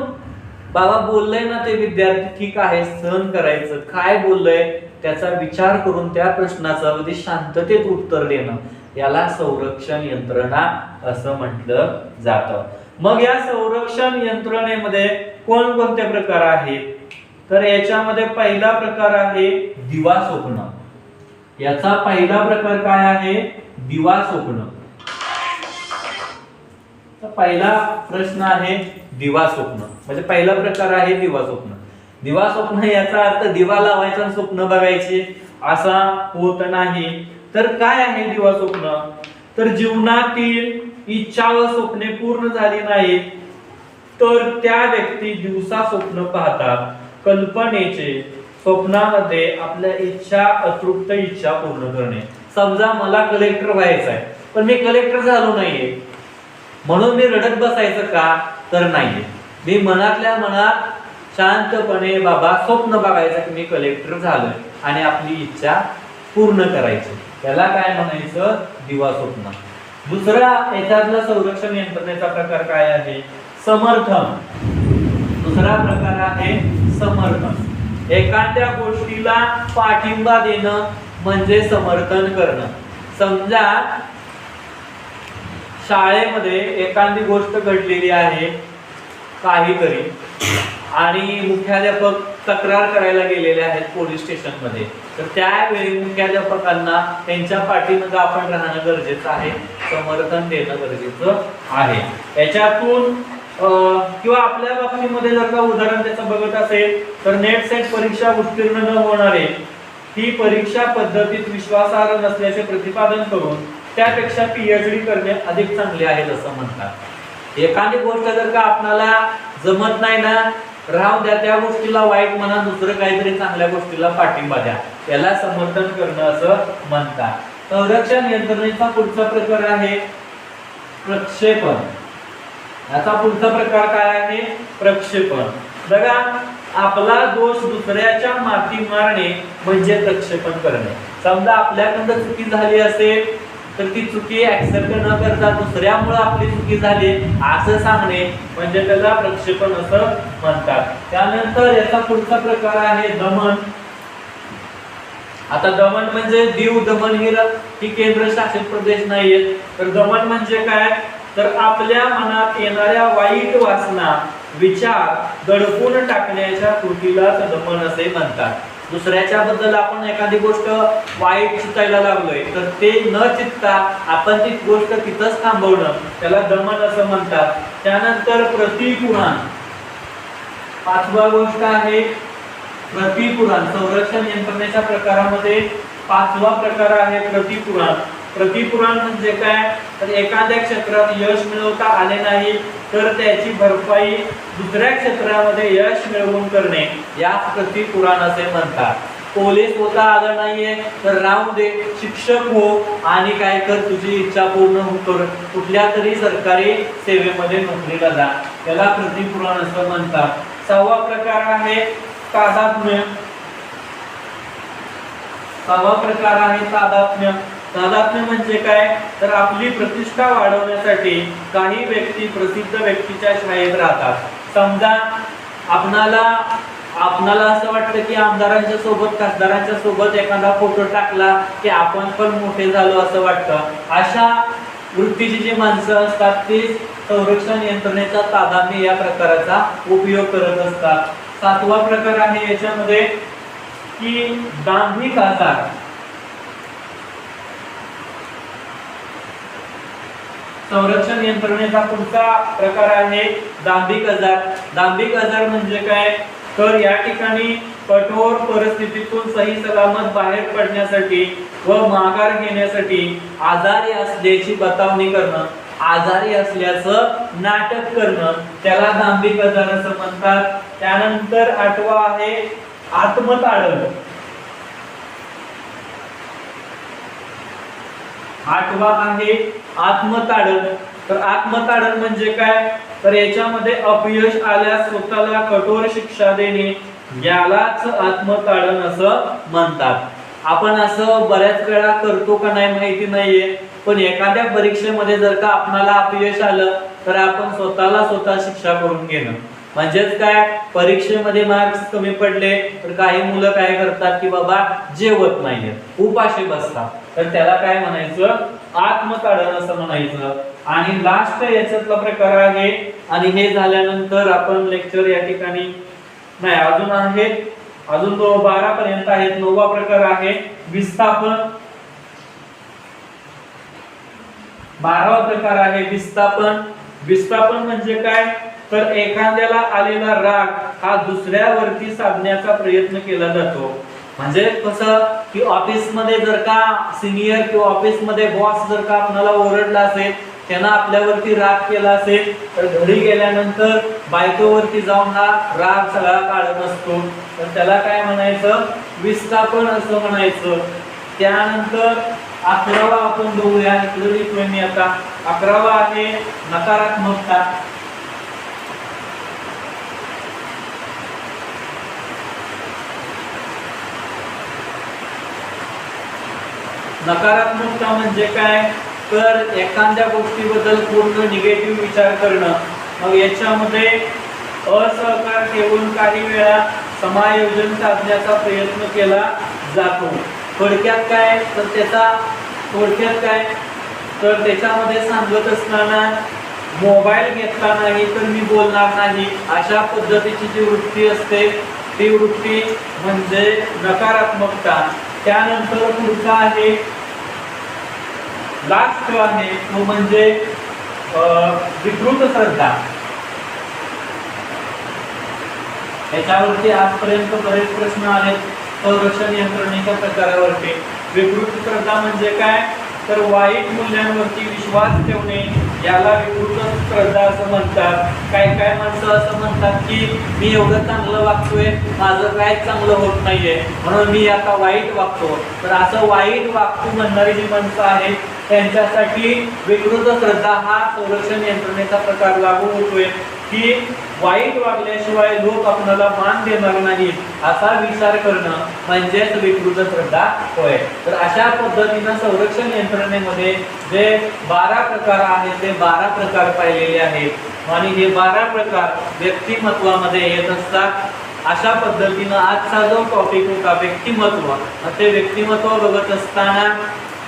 बाबा बोललंय ना ते विद्यार्थी, ठीक आहे, सहन करायचं. काय बोललंय त्याचा विचार करून त्या प्रश्नाचं अगदी शांततेत उत्तर देणं, याला संरक्षण यंत्रणा असं म्हटलं जातं. मग या संरक्षण यंत्रणेमध्ये कोणकोणते प्रकार आहेत? तर याच्यामध्ये पहिला प्रकार आहे दिवा स्वप्न. याचा पहिला प्रकार काय आहे? दिवा स्वप्न. तर पहिला प्रश्न आहे दिवा स्वप्न, म्हणजे पहिला प्रकार आहे दिवा स्वप्न. दिवा स्वप्न याचा अर्थ दिवा लावायचा आणि स्वप्न बघायचे असा होत नाही. तर काय आहे दिवा स्वप्न? तर जीवनातील इच्छा व स्वप्ने पूर्ण झाली नाहीत तर त्या व्यक्ती दिवसा स्वप्न पाहतात. कल्पनेचे स्वप्नामध्ये आपल्या इच्छा, अतृप्त इच्छा पूर्ण करणे. समजा मला कलेक्टर व्हायचं आहे, पण मी कलेक्टर झालो नाहीये, म्हणून मी रडत बसायचं का? तर नाहीये. मी मनातल्या मनात शांतपणे बाबा स्वप्न बघायचं की मी कलेक्टर झालोय आणि आपली इच्छा पूर्ण करायची. त्याला काय म्हणायचं? दिवा स्वप्न. दुसरा याच्यातला संरक्षण यंत्रणेचा प्रकार काय आहे? समर्थन. दुसरा प्रकार आहे समर्थन. एखाद्या गोष्टीला पाठिंबा देणं म्हणजे समर्थन करणं. समजा शाळेमध्ये एखादी गोष्ट घडलेली आहे काहीतरी, आणि मुख्याध्यापक तक्रार करायला गेलेले आहेत पोलीस स्टेशन मध्ये, तर त्यावेळी मुख्याध्यापकांना त्यांच्या पाठीमागे आपण राहणं गरजेचं आहे, समर्थन देणं गरजेचं आहे. याच्यातून किंवा आपल्या बाबतीमध्ये जर का उदाहरण त्याचं बघत असेल तर नेट सेट परीक्षा उत्तीर्ण न होणारे ही परीक्षा पद्धतीत विश्वासार्ह नसल्याचे प्रतिपादन करून त्यापेक्षा पीएचडी करणे अधिक चांगले आहे असं म्हणतात. एखादी गोष्ट जर का आपल्याला जमत नाही ना, राहू द्या, त्या गोष्टीला वाईट म्हणा, दुसरं काहीतरी चांगल्या गोष्टीला पाठिंबा द्या, याला समर्थन करणं असं म्हणतात. संरक्षण यंत्रणेचा पुढचा प्रकार आहे प्रक्षेपण. याचा पुढचा प्रकार काय आहे? प्रक्षेपण. बघा, आपला दोष दुसऱ्याच्या माथी मारणे म्हणजे प्रक्षेपण करणे. समजा आपल्याकडून चुकी झाली असेल तर ती चुकी ऍक्सेप्ट न करता दुसऱ्यामुळे आपली चुकी झाली असं सांगणे म्हणजे त्याला प्रक्षेपण असं म्हणतात. त्यानंतर याचा पुढचा प्रकार आहे दमन. आता दमन म्हणजे दीव दमन ही केंद्रशासित प्रदेश नाहीये, तर दमन म्हणजे काय? तर आपल्या मनात येणाऱ्या वाईट वासना, विचार दडपून टाकण्याच्या कृतीलाच दमन असे म्हणतात. दुसऱ्याच्या बद्दल आपण एखादी गोष्ट वाईट चितायला लागलोय तर ते न चित्ता आपण ती गोष्ट तिथंच थांबवणं, त्याला दमन असं म्हणतात. त्यानंतर प्रतिपुराण. पाचवा गोष्ट आहे प्रतिपुराण. संरक्षण यंत्रणेच्या प्रकारामध्ये पाचवा प्रकार आहे प्रतिपुराण. प्रतिपुराण म्हणजे काय? तर एखाद्या क्षेत्रात यश मिळवता आले नाही तर त्याची भरपाई दुसऱ्या क्षेत्रामध्ये यश मिळवून करणे, याच प्रतिपुराण असे म्हणतात. पोलीस होता आलं नाहीये तर राहू दे, शिक्षक हो आणि काय कर, तुझी इच्छा पूर्ण कर, कुठल्या तरी सरकारी सेवेमध्ये नोकरीला जा, त्याला प्रतिपुराण असं म्हणतात. सहावा प्रकार आहे तादात्म्य. सहावा प्रकार आहे तादात्म्य. तादात्म्य म्हणजे काय? तर आपली प्रतिष्ठा वाढवण्यासाठी काही व्यक्ती प्रसिद्ध व्यक्तीच्या छायेत राहतात. समजा आपणाला असं वाटतं की आमदारांच्या सोबत, खासदारांच्या सोबत एखादा फोटो टाकला की आपण पण मोठे झालो असं वाटतं. अशा वृत्तीची जी माणसं असतात ती संरक्षण यंत्रणेचा तादात्म्य या प्रकाराचा उपयोग करत असतात. सातवा प्रकार आहे याच्यामध्ये की दांभिक आजार. संरक्षण यंत्रणेचा पुढचा प्रकार आहे दांभिक आजार. दांभिक आजार म्हणजे काय? तर या ठिकाणी कठोर परिस्थितीतून सही सलामत बाहेर पडण्यासाठी व माघार घेण्यासाठी आजारी असल्याची बतावणी करणं, आजारी असल्याचं नाटक करणं, त्याला दांभिक आजार असं म्हणतात. त्यानंतर 8वा आहे आत्मताडन. 8वा आहे आत्मताडन. तर आत्मताडन म्हणजे काय, तर याच्यामध्ये अपयश आल्यास स्वतःला कठोर शिक्षा देणे यालाच आत्मताडन असं म्हणतात. आपण असं बऱ्याच वेळा करतो का नाही माहिती नाहीये, पण एखाद्या परीक्षेमध्ये जर का आपल्याला अपयश आलं तर आपण स्वतः शिक्षा करून घेणं. म्हणजेच काय, परीक्षेमध्ये मार्क्स कमी पडले तर काही मुलं काय करतात की बाबा जेवत नाहीये, उपाशी बसतात, तर त्याला काय म्हणायचं, आत्मताडन असं म्हणायचं. आणि लास्ट याच्यातला प्रकार आहे, आणि हे झाल्यानंतर आपण लेक्चर या ठिकाणी नाही, अजून आहेत, अजून 12 पर्यंत आहेत. 9वा प्रकार आहे विस्थापन. 12वा प्रकार आहे विस्थापन. विस्थापन म्हणजे काय, तर एखाद्याला आलेला राग हा दुसऱ्यावरती साधण्याचा प्रयत्न केला जातो. म्हणजे कसं की ऑफिस मध्ये जर का सिनियर किंवा ऑफिस मध्ये बॉस जर का आपल्याला ओरडला असेल, त्यांना आपल्यावरती राग केला असेल, तर घरी गेल्यानंतर बायकोवरती जाऊन हा राग सगळा काढत असतो, तर त्याला काय म्हणायचं, विस्थापन असं म्हणायचं. त्यानंतर 11वा आपण बघूया, इकडे लिहितोय मी आता. 11वा आहे नकारात्मकता. नकारात्मकता म्हणजे काय, तर एखाद्या गोष्टीबद्दल पूर्ण निगेटिव्ह विचार करणं. मग याच्यामध्ये असहकार ठेवून काही वेळा समायोजन साधण्याचा प्रयत्न केला जातो. थोडक्यात काय, तर त्याच्यामध्ये सांगत असताना मोबाईल घेतला नाही तर मी बोलणार नाही, अशा पद्धतीची जी वृत्ती असते ती वृत्ती म्हणजे नकारात्मकता. त्यानंतर पुढचा आहे लास्ट आहे तो म्हणजे विकृत श्रद्धा. याच्यावरती आजपर्यंत बरेच प्रश्न आलेत संरक्षण यंत्रणेच्या प्रकारावरती. विकृत श्रद्धा म्हणजे काय, तर वाईट मूल्यांवरती विश्वास ठेवणे याला विकृत श्रद्धा असं म्हणतात. काही माणसं असं म्हणतात की मी एवढं चांगलं वागतोय, माझं काय चांगलं होत नाहीये म्हणून मी आता वाईट वागतो. तर असं वाईट वागतो म्हणणारी जी माणसं आहेत त्यांच्यासाठी विकृत श्रद्धा हा संरक्षण यंत्रणेचा प्रकार लागू होतोय, की वाईट वागल्याशिवाय लोक आपल्याला मान देणार नाहीत असा विचार करणं म्हणजेच विकृत श्रद्धा होय. तर अशा पद्धतीनं संरक्षण यंत्रणेमध्ये जे 12 प्रकार आहेत ते 12 प्रकार पाहिलेले आहेत, आणि हे 12 प्रकार व्यक्तिमत्वामध्ये येत असतात. अशा पद्धतीनं आजचा जो टॉपिक होता व्यक्तिमत्व, ते व्यक्तिमत्व बघत असताना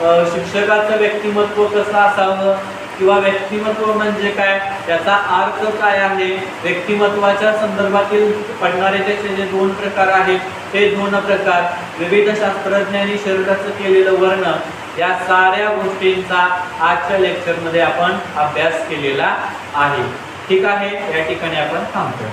शिक्षकाचं व्यक्तिमत्व कसं असावं किंवा व्यक्तिमत्व म्हणजे काय, त्याचा अर्थ काय आहे, व्यक्तिमत्वाच्या संदर्भातील पडणारे त्याचे जे 2 प्रकार आहेत ते 2 प्रकार, विविध शास्त्रज्ञांनी शरीराचं केलेलं वर्णन, या साऱ्या गोष्टींचा आजच्या लेक्चरमध्ये आपण अभ्यास केलेला आहे. ठीक आहे, या ठिकाणी आपण थांबतो.